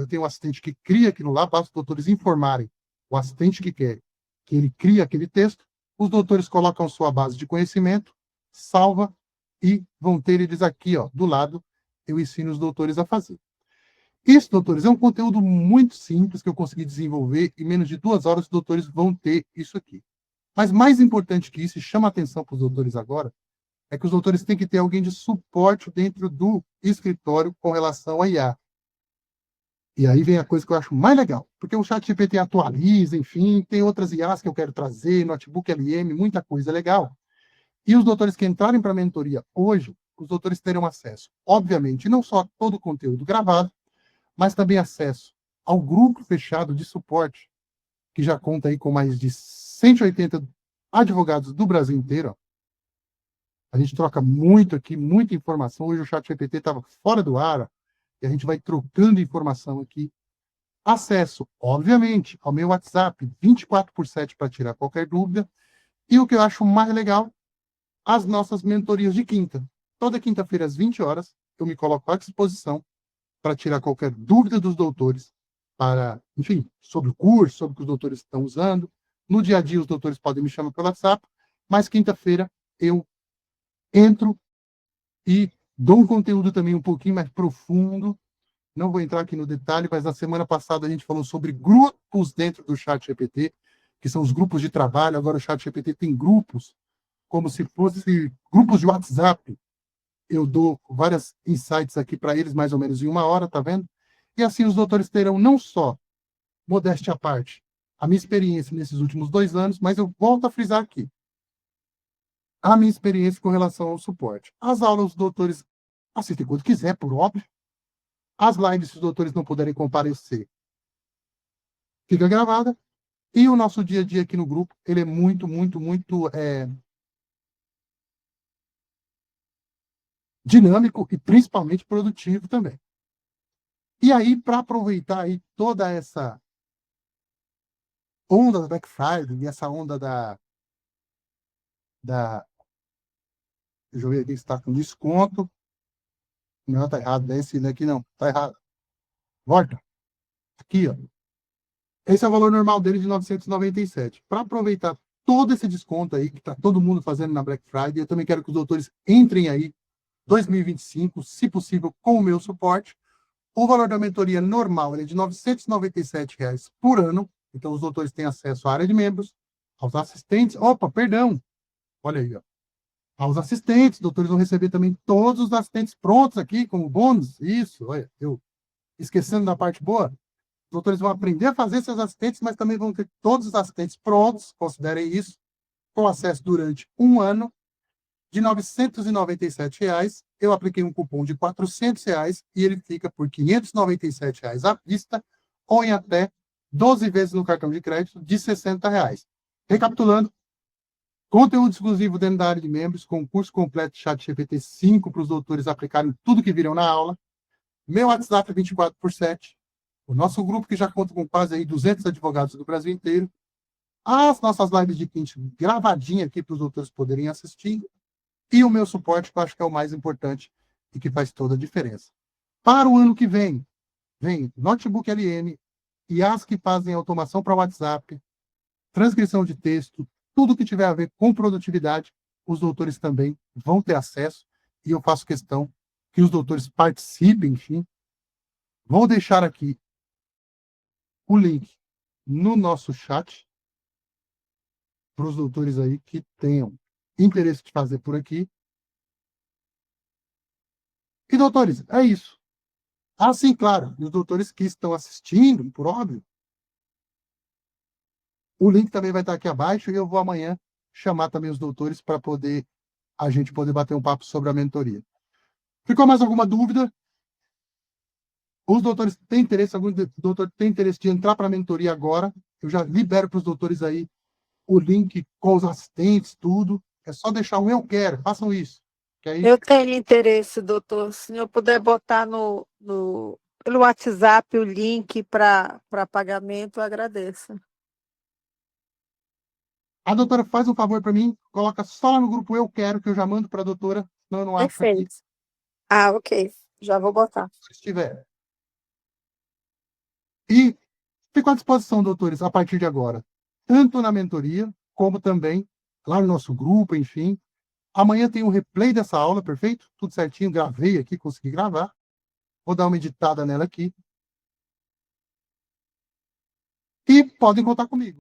tenho um assistente que cria aquilo lá, basta os doutores informarem o assistente que quer que ele cria aquele texto, os doutores colocam sua base de conhecimento, salva e vão ter eles aqui, ó, do lado, eu ensino os doutores a fazer. Isso, doutores, é um conteúdo muito simples que eu consegui desenvolver. Em menos de 2 horas, os doutores vão ter isso aqui. Mas mais importante que isso, e chama a atenção para os doutores agora, é que os doutores têm que ter alguém de suporte dentro do escritório com relação a IA. E aí vem a coisa que eu acho mais legal, porque o ChatGPT atualiza, enfim, tem outras IAs que eu quero trazer, notebook LM, muita coisa legal. E os doutores que entrarem para a mentoria hoje, os doutores terão acesso, obviamente, não só a todo o conteúdo gravado, mas também acesso ao grupo fechado de suporte, que já conta aí com mais de 180 advogados do Brasil inteiro. A gente troca muito aqui, muita informação. Hoje o ChatGPT estava fora do ar, e a gente vai trocando informação aqui. Acesso, obviamente, ao meu WhatsApp, 24/7 para tirar qualquer dúvida. E o que eu acho mais legal, as nossas mentorias de quinta. Toda quinta-feira, às 20 horas, eu me coloco à disposição para tirar qualquer dúvida dos doutores, para, enfim, sobre o curso, sobre o que os doutores estão usando. No dia a dia, os doutores podem me chamar pelo WhatsApp, mas quinta-feira eu entro e dou um conteúdo também um pouquinho mais profundo. Não vou entrar aqui no detalhe, mas na semana passada a gente falou sobre grupos dentro do ChatGPT, que são os grupos de trabalho. Agora o ChatGPT tem grupos, como se fosse grupos de WhatsApp. Eu dou várias insights aqui para eles, mais ou menos em 1 hora, tá vendo? E assim os doutores terão não só, modéstia à parte, a minha experiência nesses últimos 2 anos, mas eu volto a frisar aqui, a minha experiência com relação ao suporte. As aulas dos doutores assistem quando quiser, por óbvio. As lives, se os doutores não puderem comparecer, fica gravada. E o nosso dia a dia aqui no grupo, ele é muito dinâmico e principalmente produtivo também. E aí, para aproveitar aí toda essa onda da Black Friday e essa onda da deixa eu ver aqui se está com desconto. Não, tá errado, esse daqui não, tá errado. Volta. Aqui, ó. Esse é o valor normal dele de 997. Para aproveitar todo esse desconto aí que está todo mundo fazendo na Black Friday, eu também quero que os doutores entrem aí 2025, se possível, com o meu suporte. O valor da mentoria normal é de R$ 997 por ano. Então, os doutores têm acesso à área de membros, aos assistentes. Opa, perdão. Olha aí, ó. Aos assistentes. Os doutores vão receber também todos os assistentes prontos aqui, como bônus. Isso, olha, eu esquecendo da parte boa. Os doutores vão aprender a fazer seus assistentes, mas também vão ter todos os assistentes prontos, considerem isso, com acesso durante um ano, de R$ 997. Eu apliquei um cupom de R$ 400 e ele fica por R$ 597 à vista ou em até 12 vezes no cartão de crédito de R$ 60. Recapitulando, conteúdo exclusivo dentro da área de membros, com curso completo de ChatGPT 5 para os doutores aplicarem tudo que viram na aula, meu WhatsApp 24/7, o nosso grupo que já conta com quase aí 200 advogados do Brasil inteiro, as nossas lives de quinta gravadinha aqui para os doutores poderem assistir, e o meu suporte, que eu acho que é o mais importante e que faz toda a diferença. Para o ano que vem Notebook LM e as que fazem automação para WhatsApp, transcrição de texto, tudo que tiver a ver com produtividade, os doutores também vão ter acesso e eu faço questão que os doutores participem, enfim. Vou deixar aqui o link no nosso chat para os doutores aí que tenham interesse de fazer por aqui. E, doutores, é isso. Ah, sim, claro. E os doutores que estão assistindo, por óbvio, o link também vai estar aqui abaixo e eu vou amanhã chamar também os doutores para a gente poder bater um papo sobre a mentoria. Ficou mais alguma dúvida? Os doutores têm interesse, algum doutor tem interesse de entrar para a mentoria agora? Eu já libero para os doutores aí o link com os assistentes, tudo. É só deixar um eu quero, façam isso. Que aí, Eu tenho interesse, doutor. Se eu puder botar pelo WhatsApp o link para pagamento, eu agradeço. a doutora faz um favor para mim, coloca só lá no grupo eu quero, que eu já mando para a doutora, senão eu não acho aqui. Perfeito. Ah, ok. Já vou botar. Se estiver. E fico à disposição, doutores, a partir de agora, tanto na mentoria, como também lá no nosso grupo, enfim. Amanhã tem um replay dessa aula, perfeito? Tudo certinho, gravei aqui, consegui gravar. Vou dar uma editada nela aqui. E podem contar comigo.